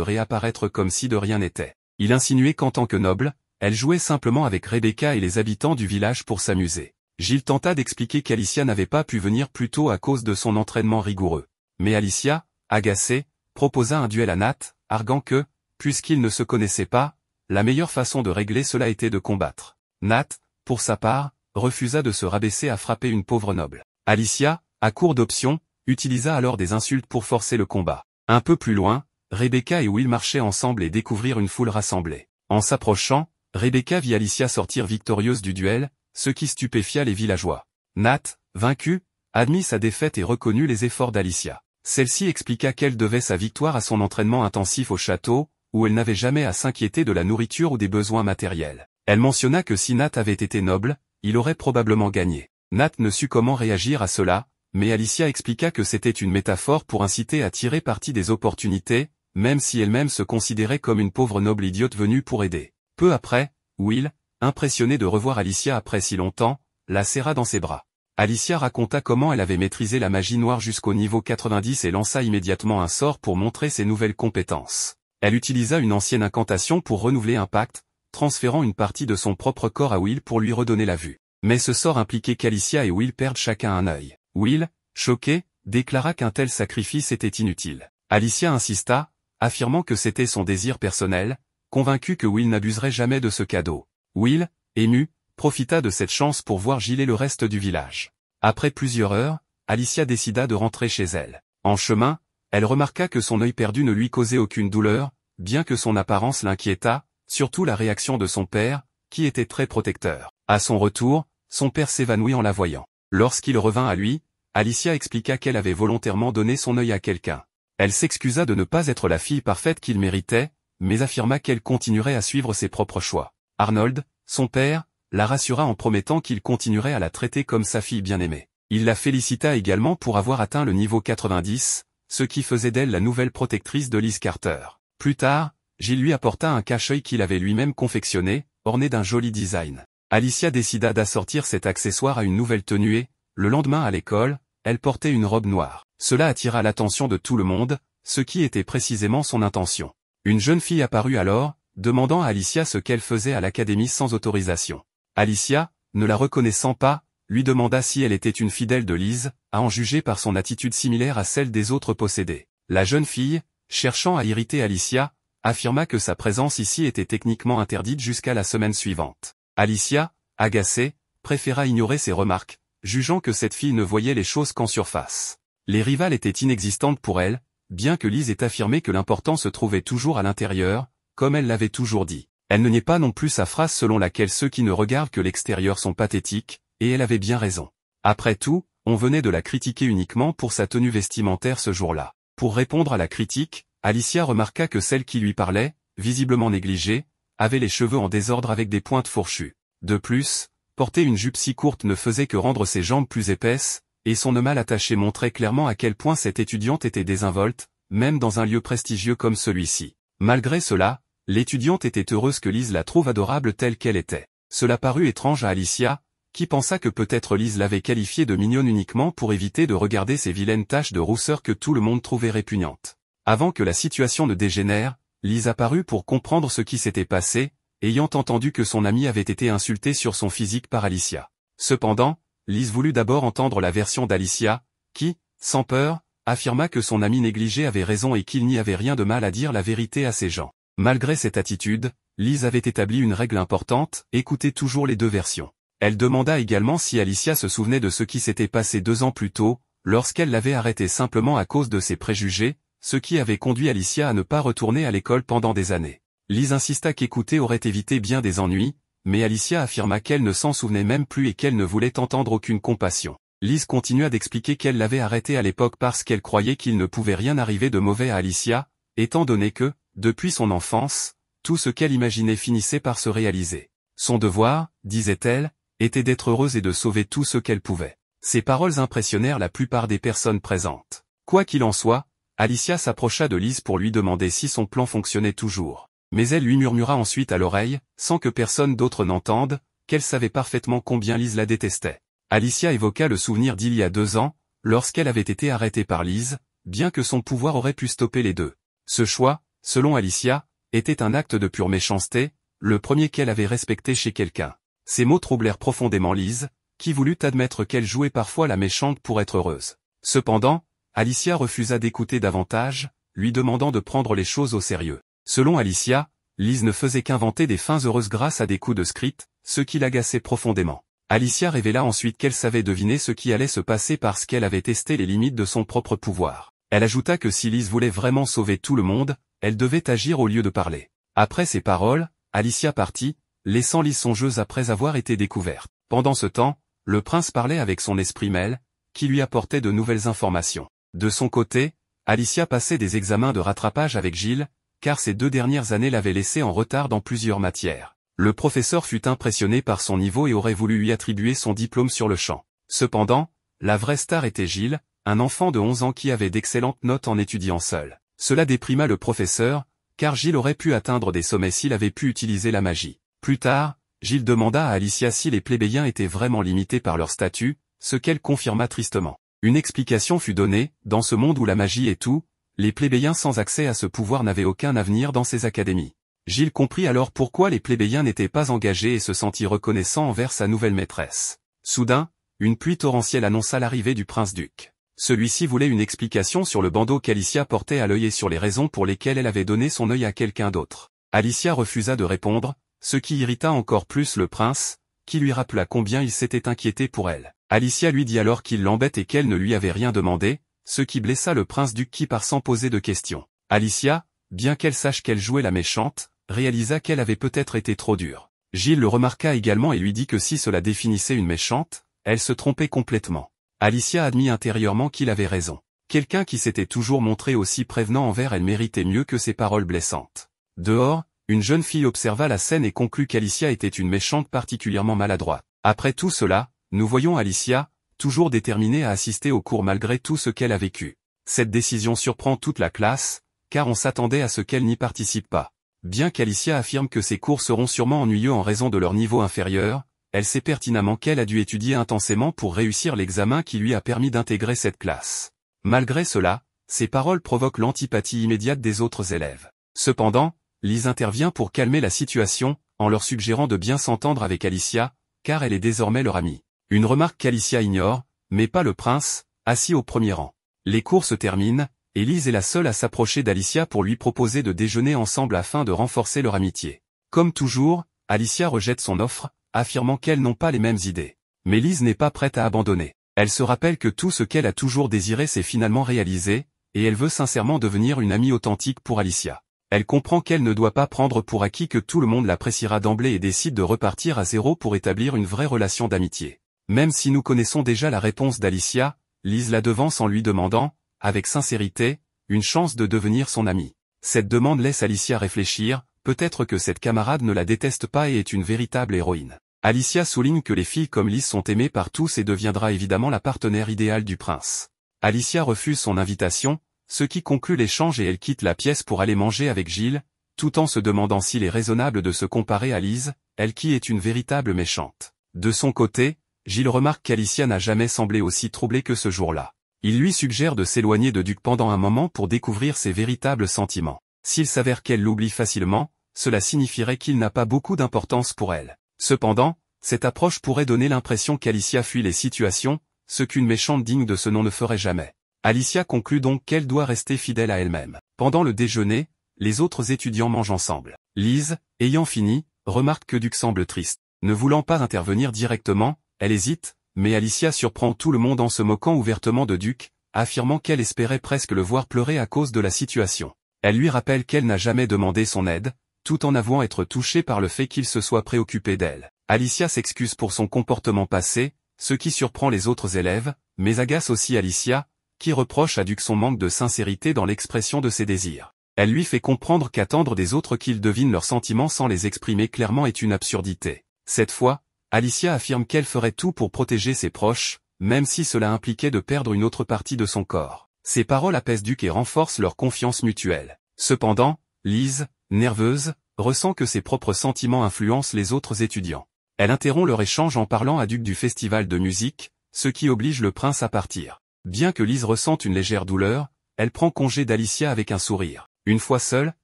réapparaître comme si de rien n'était. Il insinuait qu'en tant que noble, elle jouait simplement avec Rebecca et les habitants du village pour s'amuser. Gilles tenta d'expliquer qu'Alicia n'avait pas pu venir plus tôt à cause de son entraînement rigoureux. Mais Alicia, agacée, proposa un duel à Nat, arguant que, puisqu'ils ne se connaissaient pas, la meilleure façon de régler cela était de combattre. Nat, pour sa part, refusa de se rabaisser à frapper une pauvre noble. Alicia, à court d'options, utilisa alors des insultes pour forcer le combat. Un peu plus loin, Rebecca et Will marchaient ensemble et découvrirent une foule rassemblée. En s'approchant, Rebecca vit Alicia sortir victorieuse du duel, ce qui stupéfia les villageois. Nat, vaincu, admit sa défaite et reconnut les efforts d'Alicia. Celle-ci expliqua qu'elle devait sa victoire à son entraînement intensif au château, où elle n'avait jamais à s'inquiéter de la nourriture ou des besoins matériels. Elle mentionna que si Nat avait été noble, il aurait probablement gagné. Nat ne sut comment réagir à cela, mais Alicia expliqua que c'était une métaphore pour inciter à tirer parti des opportunités, même si elle-même se considérait comme une pauvre noble idiote venue pour aider. Peu après, Will, impressionné de revoir Alicia après si longtemps, la serra dans ses bras. Alicia raconta comment elle avait maîtrisé la magie noire jusqu'au niveau 90 et lança immédiatement un sort pour montrer ses nouvelles compétences. Elle utilisa une ancienne incantation pour renouveler un pacte, transférant une partie de son propre corps à Will pour lui redonner la vue. Mais ce sort impliquait qu'Alicia et Will perdent chacun un œil. Will, choqué, déclara qu'un tel sacrifice était inutile. Alicia insista, affirmant que c'était son désir personnel, convaincu que Will n'abuserait jamais de ce cadeau. Will, ému, profita de cette chance pour voir Gilles et le reste du village. Après plusieurs heures, Alicia décida de rentrer chez elle. En chemin, elle remarqua que son œil perdu ne lui causait aucune douleur, bien que son apparence l'inquiétât, surtout la réaction de son père, qui était très protecteur. À son retour, son père s'évanouit en la voyant. Lorsqu'il revint à lui, Alicia expliqua qu'elle avait volontairement donné son œil à quelqu'un. Elle s'excusa de ne pas être la fille parfaite qu'il méritait, mais affirma qu'elle continuerait à suivre ses propres choix. Arnold, son père, la rassura en promettant qu'il continuerait à la traiter comme sa fille bien-aimée. Il la félicita également pour avoir atteint le niveau 90, ce qui faisait d'elle la nouvelle protectrice de Liz Carter. Plus tard, Gilles lui apporta un cache-œil qu'il avait lui-même confectionné, orné d'un joli design. Alicia décida d'assortir cet accessoire à une nouvelle tenue et, le lendemain à l'école, elle portait une robe noire. Cela attira l'attention de tout le monde, ce qui était précisément son intention. Une jeune fille apparut alors, demandant à Alicia ce qu'elle faisait à l'académie sans autorisation. Alicia, ne la reconnaissant pas, lui demanda si elle était une fidèle de Lise, à en juger par son attitude similaire à celle des autres possédés. La jeune fille, cherchant à irriter Alicia, affirma que sa présence ici était techniquement interdite jusqu'à la semaine suivante. Alicia, agacée, préféra ignorer ces remarques, jugeant que cette fille ne voyait les choses qu'en surface. Les rivales étaient inexistantes pour elle, bien que Lise ait affirmé que l'important se trouvait toujours à l'intérieur, comme elle l'avait toujours dit. Elle ne niait pas non plus sa phrase selon laquelle ceux qui ne regardent que l'extérieur sont pathétiques, et elle avait bien raison. Après tout, on venait de la critiquer uniquement pour sa tenue vestimentaire ce jour-là. Pour répondre à la critique, Alicia remarqua que celle qui lui parlait, visiblement négligée, avait les cheveux en désordre avec des pointes fourchues. De plus, porter une jupe si courte ne faisait que rendre ses jambes plus épaisses, et son nœud mal attaché montrait clairement à quel point cette étudiante était désinvolte, même dans un lieu prestigieux comme celui-ci. Malgré cela, l'étudiante était heureuse que Lise la trouve adorable telle qu'elle était. Cela parut étrange à Alicia, qui pensa que peut-être Lise l'avait qualifiée de mignonne uniquement pour éviter de regarder ces vilaines taches de rousseur que tout le monde trouvait répugnantes. Avant que la situation ne dégénère, Lise apparut pour comprendre ce qui s'était passé, ayant entendu que son amie avait été insultée sur son physique par Alicia. Cependant, Lise voulut d'abord entendre la version d'Alicia, qui, sans peur, affirma que son amie négligée avait raison et qu'il n'y avait rien de mal à dire la vérité à ces gens. Malgré cette attitude, Lise avait établi une règle importante, écouter toujours les deux versions. Elle demanda également si Alicia se souvenait de ce qui s'était passé 2 ans plus tôt, lorsqu'elle l'avait arrêtée simplement à cause de ses préjugés, ce qui avait conduit Alicia à ne pas retourner à l'école pendant des années. Lise insista qu'écouter aurait évité bien des ennuis, mais Alicia affirma qu'elle ne s'en souvenait même plus et qu'elle ne voulait entendre aucune compassion. Lise continua d'expliquer qu'elle l'avait arrêté à l'époque parce qu'elle croyait qu'il ne pouvait rien arriver de mauvais à Alicia, étant donné que, depuis son enfance, tout ce qu'elle imaginait finissait par se réaliser. Son devoir, disait-elle, était d'être heureuse et de sauver tout ce qu'elle pouvait. Ces paroles impressionnèrent la plupart des personnes présentes. Quoi qu'il en soit, Alicia s'approcha de Lise pour lui demander si son plan fonctionnait toujours. Mais elle lui murmura ensuite à l'oreille, sans que personne d'autre n'entende, qu'elle savait parfaitement combien Lise la détestait. Alicia évoqua le souvenir d'il y a 2 ans, lorsqu'elle avait été arrêtée par Lise, bien que son pouvoir aurait pu stopper les deux. Ce choix, selon Alicia, était un acte de pure méchanceté, le premier qu'elle avait respecté chez quelqu'un. Ces mots troublèrent profondément Lise, qui voulut admettre qu'elle jouait parfois la méchante pour être heureuse. Cependant, Alicia refusa d'écouter davantage, lui demandant de prendre les choses au sérieux. Selon Alicia, Lise ne faisait qu'inventer des fins heureuses grâce à des coups de script, ce qui l'agaçait profondément. Alicia révéla ensuite qu'elle savait deviner ce qui allait se passer parce qu'elle avait testé les limites de son propre pouvoir. Elle ajouta que si Lise voulait vraiment sauver tout le monde, elle devait agir au lieu de parler. Après ces paroles, Alicia partit, laissant Lise songeuse après avoir été découverte. Pendant ce temps, le prince parlait avec son esprit mêle, qui lui apportait de nouvelles informations. De son côté, Alicia passait des examens de rattrapage avec Gilles, car ces 2 dernières années l'avaient laissé en retard dans plusieurs matières. Le professeur fut impressionné par son niveau et aurait voulu lui attribuer son diplôme sur le champ. Cependant, la vraie star était Gilles, un enfant de 11 ans qui avait d'excellentes notes en étudiant seul. Cela déprima le professeur, car Gilles aurait pu atteindre des sommets s'il avait pu utiliser la magie. Plus tard, Gilles demanda à Alicia si les plébéiens étaient vraiment limités par leur statut, ce qu'elle confirma tristement. Une explication fut donnée, dans ce monde où la magie est tout, les plébéiens sans accès à ce pouvoir n'avaient aucun avenir dans ces académies. Gilles comprit alors pourquoi les plébéiens n'étaient pas engagés et se sentit reconnaissant envers sa nouvelle maîtresse. Soudain, une pluie torrentielle annonça l'arrivée du prince-duc. Celui-ci voulait une explication sur le bandeau qu'Alicia portait à l'œil et sur les raisons pour lesquelles elle avait donné son œil à quelqu'un d'autre. Alicia refusa de répondre, ce qui irrita encore plus le prince, qui lui rappela combien il s'était inquiété pour elle. Alicia lui dit alors qu'il l'embête et qu'elle ne lui avait rien demandé, ce qui blessa le prince-duc qui part sans poser de questions. Alicia, bien qu'elle sache qu'elle jouait la méchante, réalisa qu'elle avait peut-être été trop dure. Gilles le remarqua également et lui dit que si cela définissait une méchante, elle se trompait complètement. Alicia admit intérieurement qu'il avait raison. Quelqu'un qui s'était toujours montré aussi prévenant envers elle méritait mieux que ses paroles blessantes. Dehors, une jeune fille observa la scène et conclut qu'Alicia était une méchante particulièrement maladroite. Après tout cela, nous voyons Alicia, toujours déterminée à assister au cours malgré tout ce qu'elle a vécu. Cette décision surprend toute la classe, car on s'attendait à ce qu'elle n'y participe pas. Bien qu'Alicia affirme que ses cours seront sûrement ennuyeux en raison de leur niveau inférieur, elle sait pertinemment qu'elle a dû étudier intensément pour réussir l'examen qui lui a permis d'intégrer cette classe. Malgré cela, ces paroles provoquent l'antipathie immédiate des autres élèves. Cependant, Lise intervient pour calmer la situation, en leur suggérant de bien s'entendre avec Alicia, car elle est désormais leur amie. Une remarque qu'Alicia ignore, mais pas le prince, assis au premier rang. Les cours se terminent, et Lise est la seule à s'approcher d'Alicia pour lui proposer de déjeuner ensemble afin de renforcer leur amitié. Comme toujours, Alicia rejette son offre, affirmant qu'elles n'ont pas les mêmes idées. Mais Lise n'est pas prête à abandonner. Elle se rappelle que tout ce qu'elle a toujours désiré s'est finalement réalisé, et elle veut sincèrement devenir une amie authentique pour Alicia. Elle comprend qu'elle ne doit pas prendre pour acquis que tout le monde l'appréciera d'emblée et décide de repartir à zéro pour établir une vraie relation d'amitié. Même si nous connaissons déjà la réponse d'Alicia, Lise la devance en lui demandant, avec sincérité, une chance de devenir son amie. Cette demande laisse Alicia réfléchir, peut-être que cette camarade ne la déteste pas et est une véritable héroïne. Alicia souligne que les filles comme Lise sont aimées par tous et deviendra évidemment la partenaire idéale du prince. Alicia refuse son invitation, ce qui conclut l'échange et elle quitte la pièce pour aller manger avec Gilles, tout en se demandant s'il est raisonnable de se comparer à Lise, elle qui est une véritable méchante. De son côté, Gilles remarque qu'Alicia n'a jamais semblé aussi troublée que ce jour-là. Il lui suggère de s'éloigner de Duc pendant un moment pour découvrir ses véritables sentiments. S'il s'avère qu'elle l'oublie facilement, cela signifierait qu'il n'a pas beaucoup d'importance pour elle. Cependant, cette approche pourrait donner l'impression qu'Alicia fuit les situations, ce qu'une méchante digne de ce nom ne ferait jamais. Alicia conclut donc qu'elle doit rester fidèle à elle-même. Pendant le déjeuner, les autres étudiants mangent ensemble. Lise, ayant fini, remarque que Duc semble triste. Ne voulant pas intervenir directement, elle hésite, mais Alicia surprend tout le monde en se moquant ouvertement de Duc, affirmant qu'elle espérait presque le voir pleurer à cause de la situation. Elle lui rappelle qu'elle n'a jamais demandé son aide, tout en avouant être touchée par le fait qu'il se soit préoccupé d'elle. Alicia s'excuse pour son comportement passé, ce qui surprend les autres élèves, mais agace aussi Alicia, qui reproche à Duc son manque de sincérité dans l'expression de ses désirs. Elle lui fait comprendre qu'attendre des autres qu'ils devinent leurs sentiments sans les exprimer clairement est une absurdité. Cette fois, Alicia affirme qu'elle ferait tout pour protéger ses proches, même si cela impliquait de perdre une autre partie de son corps. Ces paroles apaisent Duc et renforcent leur confiance mutuelle. Cependant, Lise, nerveuse, ressent que ses propres sentiments influencent les autres étudiants. Elle interrompt leur échange en parlant à Duc du festival de musique, ce qui oblige le prince à partir. Bien que Lise ressente une légère douleur, elle prend congé d'Alicia avec un sourire. Une fois seule,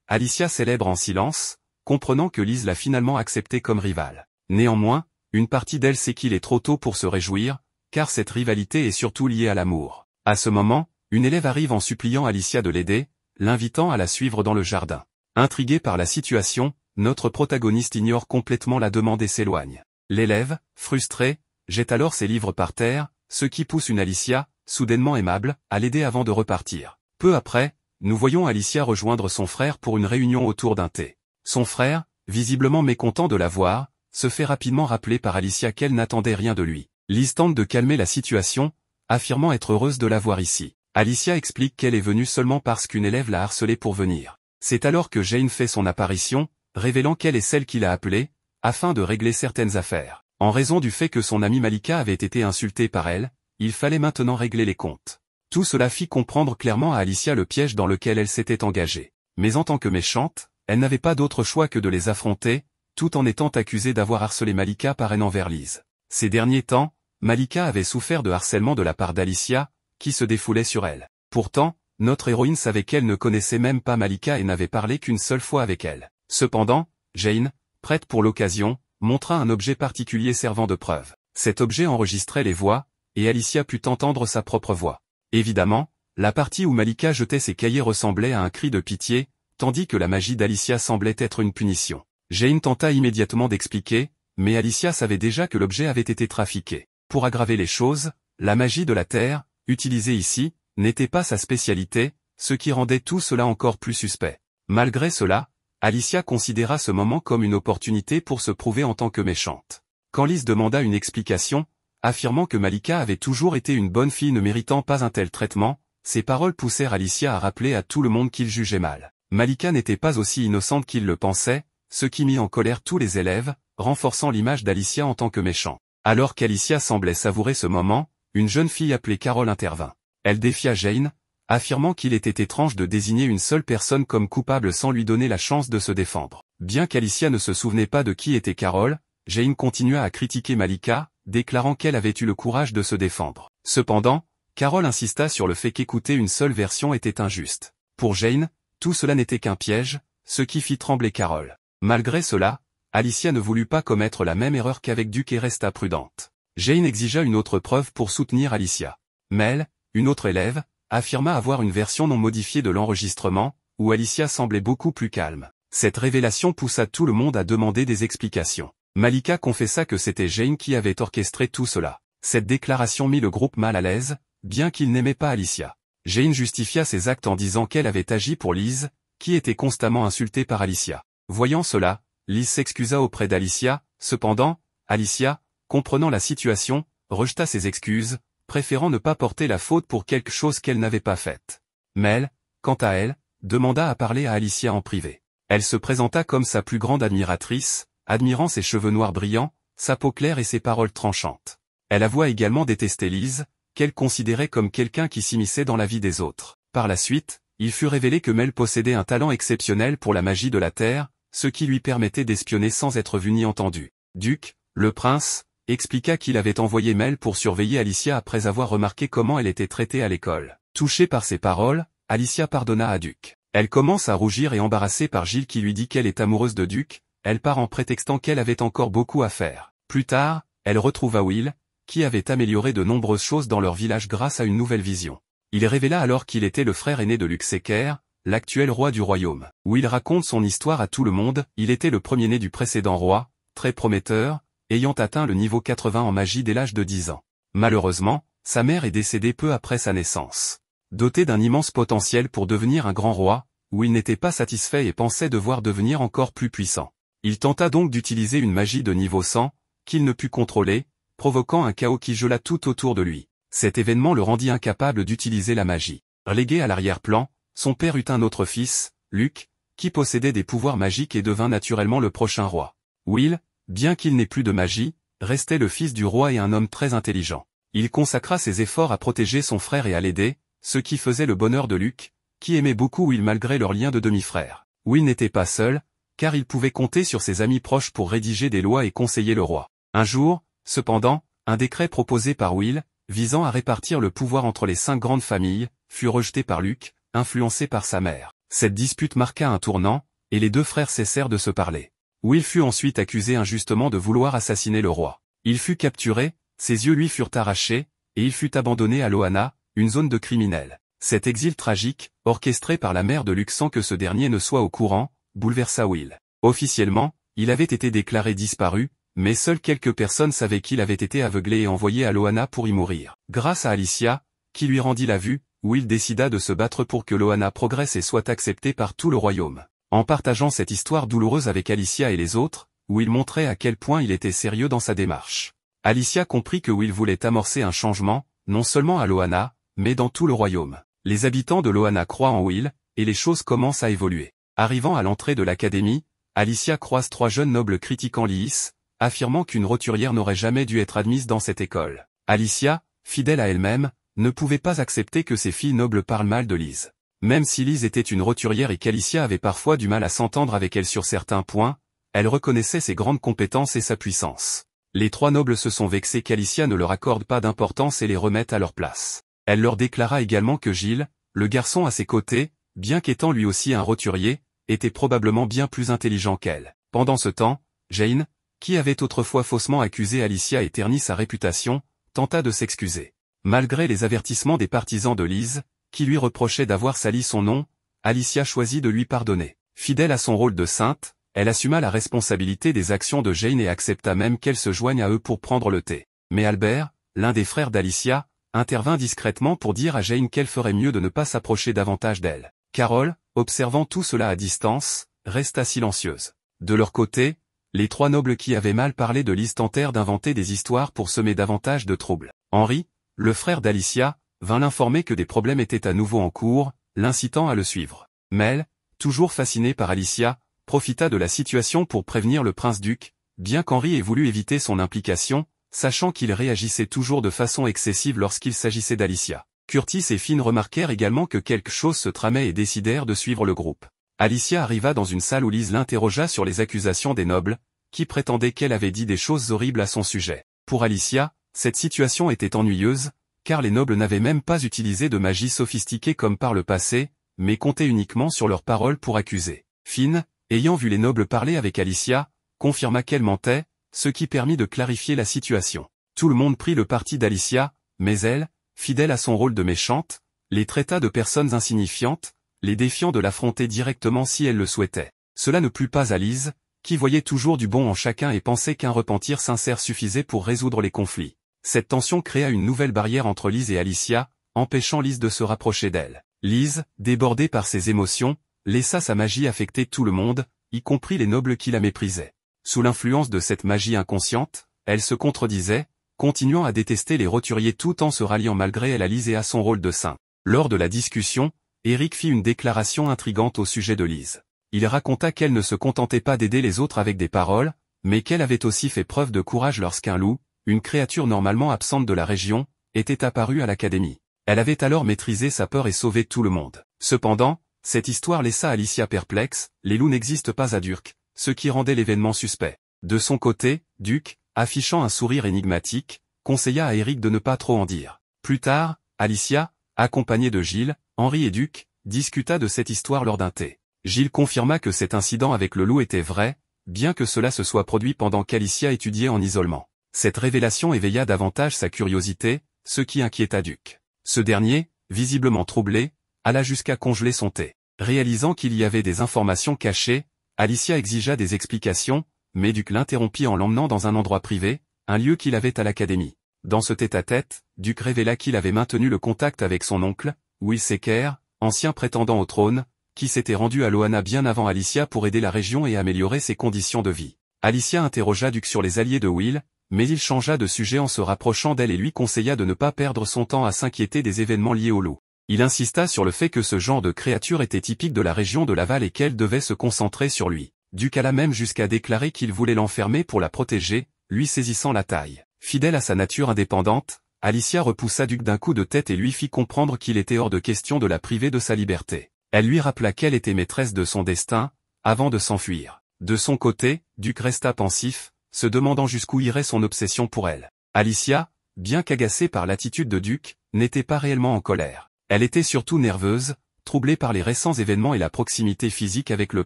Alicia célèbre en silence, comprenant que Lise l'a finalement acceptée comme rivale. Néanmoins, une partie d'elle sait qu'il est trop tôt pour se réjouir, car cette rivalité est surtout liée à l'amour. À ce moment, une élève arrive en suppliant Alicia de l'aider, l'invitant à la suivre dans le jardin. Intrigué par la situation, notre protagoniste ignore complètement la demande et s'éloigne. L'élève, frustré, jette alors ses livres par terre, ce qui pousse une Alicia, soudainement aimable, à l'aider avant de repartir. Peu après, nous voyons Alicia rejoindre son frère pour une réunion autour d'un thé. Son frère, visiblement mécontent de la voir, se fait rapidement rappeler par Alicia qu'elle n'attendait rien de lui. Lise tente de calmer la situation, affirmant être heureuse de la voir ici. Alicia explique qu'elle est venue seulement parce qu'une élève l'a harcelée pour venir. C'est alors que Jane fait son apparition, révélant qu'elle est celle qui l'a appelée, afin de régler certaines affaires. En raison du fait que son amie Malika avait été insultée par elle, il fallait maintenant régler les comptes. Tout cela fit comprendre clairement à Alicia le piège dans lequel elle s'était engagée. Mais en tant que méchante, elle n'avait pas d'autre choix que de les affronter, tout en étant accusée d'avoir harcelé Malika par haine envers Lise. Ces derniers temps, Malika avait souffert de harcèlement de la part d'Alicia, qui se défoulait sur elle. Pourtant, notre héroïne savait qu'elle ne connaissait même pas Malika et n'avait parlé qu'une seule fois avec elle. Cependant, Jane, prête pour l'occasion, montra un objet particulier servant de preuve. Cet objet enregistrait les voix, et Alicia put entendre sa propre voix. Évidemment, la partie où Malika jetait ses cahiers ressemblait à un cri de pitié, tandis que la magie d'Alicia semblait être une punition. Jane tenta immédiatement d'expliquer, mais Alicia savait déjà que l'objet avait été trafiqué. Pour aggraver les choses, la magie de la Terre, utilisée ici, n'était pas sa spécialité, ce qui rendait tout cela encore plus suspect. Malgré cela, Alicia considéra ce moment comme une opportunité pour se prouver en tant que méchante. Quand Lise demanda une explication, affirmant que Malika avait toujours été une bonne fille ne méritant pas un tel traitement, ces paroles poussèrent Alicia à rappeler à tout le monde qu'il jugeait mal. Malika n'était pas aussi innocente qu'il le pensait, ce qui mit en colère tous les élèves, renforçant l'image d'Alicia en tant que méchant. Alors qu'Alicia semblait savourer ce moment, une jeune fille appelée Carole intervint. Elle défia Jane, affirmant qu'il était étrange de désigner une seule personne comme coupable sans lui donner la chance de se défendre. Bien qu'Alicia ne se souvenait pas de qui était Carol, Jane continua à critiquer Malika, déclarant qu'elle avait eu le courage de se défendre. Cependant, Carol insista sur le fait qu'écouter une seule version était injuste. Pour Jane, tout cela n'était qu'un piège, ce qui fit trembler Carol. Malgré cela, Alicia ne voulut pas commettre la même erreur qu'avec Duke et resta prudente. Jane exigea une autre preuve pour soutenir Alicia. Mel, une autre élève, affirma avoir une version non modifiée de l'enregistrement, où Alicia semblait beaucoup plus calme. Cette révélation poussa tout le monde à demander des explications. Malika confessa que c'était Jane qui avait orchestré tout cela. Cette déclaration mit le groupe mal à l'aise, bien qu'il n'aimait pas Alicia. Jane justifia ses actes en disant qu'elle avait agi pour Liz, qui était constamment insultée par Alicia. Voyant cela, Liz s'excusa auprès d'Alicia, cependant, Alicia, comprenant la situation, rejeta ses excuses, préférant ne pas porter la faute pour quelque chose qu'elle n'avait pas faite. Mel, quant à elle, demanda à parler à Alicia en privé. Elle se présenta comme sa plus grande admiratrice, admirant ses cheveux noirs brillants, sa peau claire et ses paroles tranchantes. Elle avoua également détester Liz, qu'elle considérait comme quelqu'un qui s'immisçait dans la vie des autres. Par la suite, il fut révélé que Mel possédait un talent exceptionnel pour la magie de la Terre, ce qui lui permettait d'espionner sans être vu ni entendu. Duke, le prince, expliqua qu'il avait envoyé Mel pour surveiller Alicia après avoir remarqué comment elle était traitée à l'école. Touchée par ces paroles, Alicia pardonna à Duke. Elle commence à rougir et embarrassée par Giles qui lui dit qu'elle est amoureuse de Duke, elle part en prétextant qu'elle avait encore beaucoup à faire. Plus tard, elle retrouva Will, qui avait amélioré de nombreuses choses dans leur village grâce à une nouvelle vision. Il révéla alors qu'il était le frère aîné de Luke Secker, l'actuel roi du royaume. Will raconte son histoire à tout le monde, il était le premier-né du précédent roi, très prometteur, ayant atteint le niveau 80 en magie dès l'âge de 10 ans. Malheureusement, sa mère est décédée peu après sa naissance. Doté d'un immense potentiel pour devenir un grand roi, Will n'était pas satisfait et pensait devoir devenir encore plus puissant. Il tenta donc d'utiliser une magie de niveau 100, qu'il ne put contrôler, provoquant un chaos qui gela tout autour de lui. Cet événement le rendit incapable d'utiliser la magie. Relégué à l'arrière-plan, son père eut un autre fils, Luke, qui possédait des pouvoirs magiques et devint naturellement le prochain roi. Will, bien qu'il n'ait plus de magie, restait le fils du roi et un homme très intelligent. Il consacra ses efforts à protéger son frère et à l'aider, ce qui faisait le bonheur de Luke, qui aimait beaucoup Will malgré leur lien de demi-frère. Will n'était pas seul, car il pouvait compter sur ses amis proches pour rédiger des lois et conseiller le roi. Un jour, cependant, un décret proposé par Will, visant à répartir le pouvoir entre les 5 grandes familles, fut rejeté par Luke, influencé par sa mère. Cette dispute marqua un tournant, et les deux frères cessèrent de se parler. Will fut ensuite accusé injustement de vouloir assassiner le roi. Il fut capturé, ses yeux lui furent arrachés, et il fut abandonné à Loana, une zone de criminels. Cet exil tragique, orchestré par la mère de Luke sans que ce dernier ne soit au courant, bouleversa Will. Officiellement, il avait été déclaré disparu, mais seules quelques personnes savaient qu'il avait été aveuglé et envoyé à Loana pour y mourir. Grâce à Alicia, qui lui rendit la vue, Will décida de se battre pour que Loana progresse et soit acceptée par tout le royaume. En partageant cette histoire douloureuse avec Alicia et les autres, Will montrait à quel point il était sérieux dans sa démarche. Alicia comprit que Will voulait amorcer un changement, non seulement à Loana, mais dans tout le royaume. Les habitants de Loana croient en Will, et les choses commencent à évoluer. Arrivant à l'entrée de l'académie, Alicia croise 3 jeunes nobles critiquant Lys, affirmant qu'une roturière n'aurait jamais dû être admise dans cette école. Alicia, fidèle à elle-même, ne pouvait pas accepter que ces filles nobles parlent mal de Liz. Même si Liz était une roturière et qu'Alicia avait parfois du mal à s'entendre avec elle sur certains points, elle reconnaissait ses grandes compétences et sa puissance. Les 3 nobles se sont vexés qu'Alicia ne leur accorde pas d'importance et les remette à leur place. Elle leur déclara également que Giles, le garçon à ses côtés, bien qu'étant lui aussi un roturier, était probablement bien plus intelligent qu'elle. Pendant ce temps, Jane, qui avait autrefois faussement accusé Alicia et terni sa réputation, tenta de s'excuser. Malgré les avertissements des partisans de Liz, qui lui reprochaient d'avoir sali son nom, Alicia choisit de lui pardonner. Fidèle à son rôle de sainte, elle assuma la responsabilité des actions de Jane et accepta même qu'elle se joigne à eux pour prendre le thé. Mais Albert, l'un des frères d'Alicia, intervint discrètement pour dire à Jane qu'elle ferait mieux de ne pas s'approcher davantage d'elle. Carol, observant tout cela à distance, resta silencieuse. De leur côté, les 3 nobles qui avaient mal parlé de Liz tentèrent d'inventer des histoires pour semer davantage de troubles. Henry, le frère d'Alicia, vint l'informer que des problèmes étaient à nouveau en cours, l'incitant à le suivre. Mel, toujours fasciné par Alicia, profita de la situation pour prévenir le prince-duc, bien qu'Henry ait voulu éviter son implication, sachant qu'il réagissait toujours de façon excessive lorsqu'il s'agissait d'Alicia. Curtis et Finn remarquèrent également que quelque chose se tramait et décidèrent de suivre le groupe. Alicia arriva dans une salle où Liz l'interrogea sur les accusations des nobles, qui prétendaient qu'elle avait dit des choses horribles à son sujet. Pour Alicia, cette situation était ennuyeuse, car les nobles n'avaient même pas utilisé de magie sophistiquée comme par le passé, mais comptaient uniquement sur leurs paroles pour accuser. Finn, ayant vu les nobles parler avec Alicia, confirma qu'elle mentait, ce qui permit de clarifier la situation. Tout le monde prit le parti d'Alicia, mais elle, fidèle à son rôle de méchante, les traita de personnes insignifiantes, les défiant de l'affronter directement si elle le souhaitait. Cela ne plut pas à Liz, qui voyait toujours du bon en chacun et pensait qu'un repentir sincère suffisait pour résoudre les conflits. Cette tension créa une nouvelle barrière entre Liz et Alicia, empêchant Liz de se rapprocher d'elle. Liz, débordée par ses émotions, laissa sa magie affecter tout le monde, y compris les nobles qui la méprisaient. Sous l'influence de cette magie inconsciente, elle se contredisait, continuant à détester les roturiers tout en se ralliant malgré elle à Liz et à son rôle de saint. Lors de la discussion, Eric fit une déclaration intrigante au sujet de Liz. Il raconta qu'elle ne se contentait pas d'aider les autres avec des paroles, mais qu'elle avait aussi fait preuve de courage lorsqu'un loup, une créature normalement absente de la région, était apparu à l'académie. Elle avait alors maîtrisé sa peur et sauvé tout le monde. Cependant, cette histoire laissa Alicia perplexe, les loups n'existent pas à Durk, ce qui rendait l'événement suspect. De son côté, Duke, affichant un sourire énigmatique, conseilla à Eric de ne pas trop en dire. Plus tard, Alicia, accompagnée de Gilles, Henri et Duke, discuta de cette histoire lors d'un thé. Gilles confirma que cet incident avec le loup était vrai, bien que cela se soit produit pendant qu'Alicia étudiait en isolement. Cette révélation éveilla davantage sa curiosité, ce qui inquiéta Duke. Ce dernier, visiblement troublé, alla jusqu'à congeler son thé. Réalisant qu'il y avait des informations cachées, Alicia exigea des explications, mais Duke l'interrompit en l'emmenant dans un endroit privé, un lieu qu'il avait à l'académie. Dans ce tête-à-tête, Duke révéla qu'il avait maintenu le contact avec son oncle, Will Secker, ancien prétendant au trône, qui s'était rendu à Loana bien avant Alicia pour aider la région et améliorer ses conditions de vie. Alicia interrogea Duke sur les alliés de Will, mais il changea de sujet en se rapprochant d'elle et lui conseilla de ne pas perdre son temps à s'inquiéter des événements liés au loup. Il insista sur le fait que ce genre de créature était typique de la région de Laval et qu'elle devait se concentrer sur lui. Duke alla même jusqu'à déclarer qu'il voulait l'enfermer pour la protéger, lui saisissant la taille. Fidèle à sa nature indépendante, Alicia repoussa Duke d'un coup de tête et lui fit comprendre qu'il était hors de question de la priver de sa liberté. Elle lui rappela qu'elle était maîtresse de son destin, avant de s'enfuir. De son côté, Duke resta pensif, se demandant jusqu'où irait son obsession pour elle. Alicia, bien qu'agacée par l'attitude de Duke, n'était pas réellement en colère. Elle était surtout nerveuse, troublée par les récents événements et la proximité physique avec le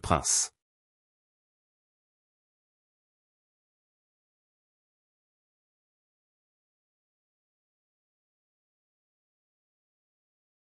prince.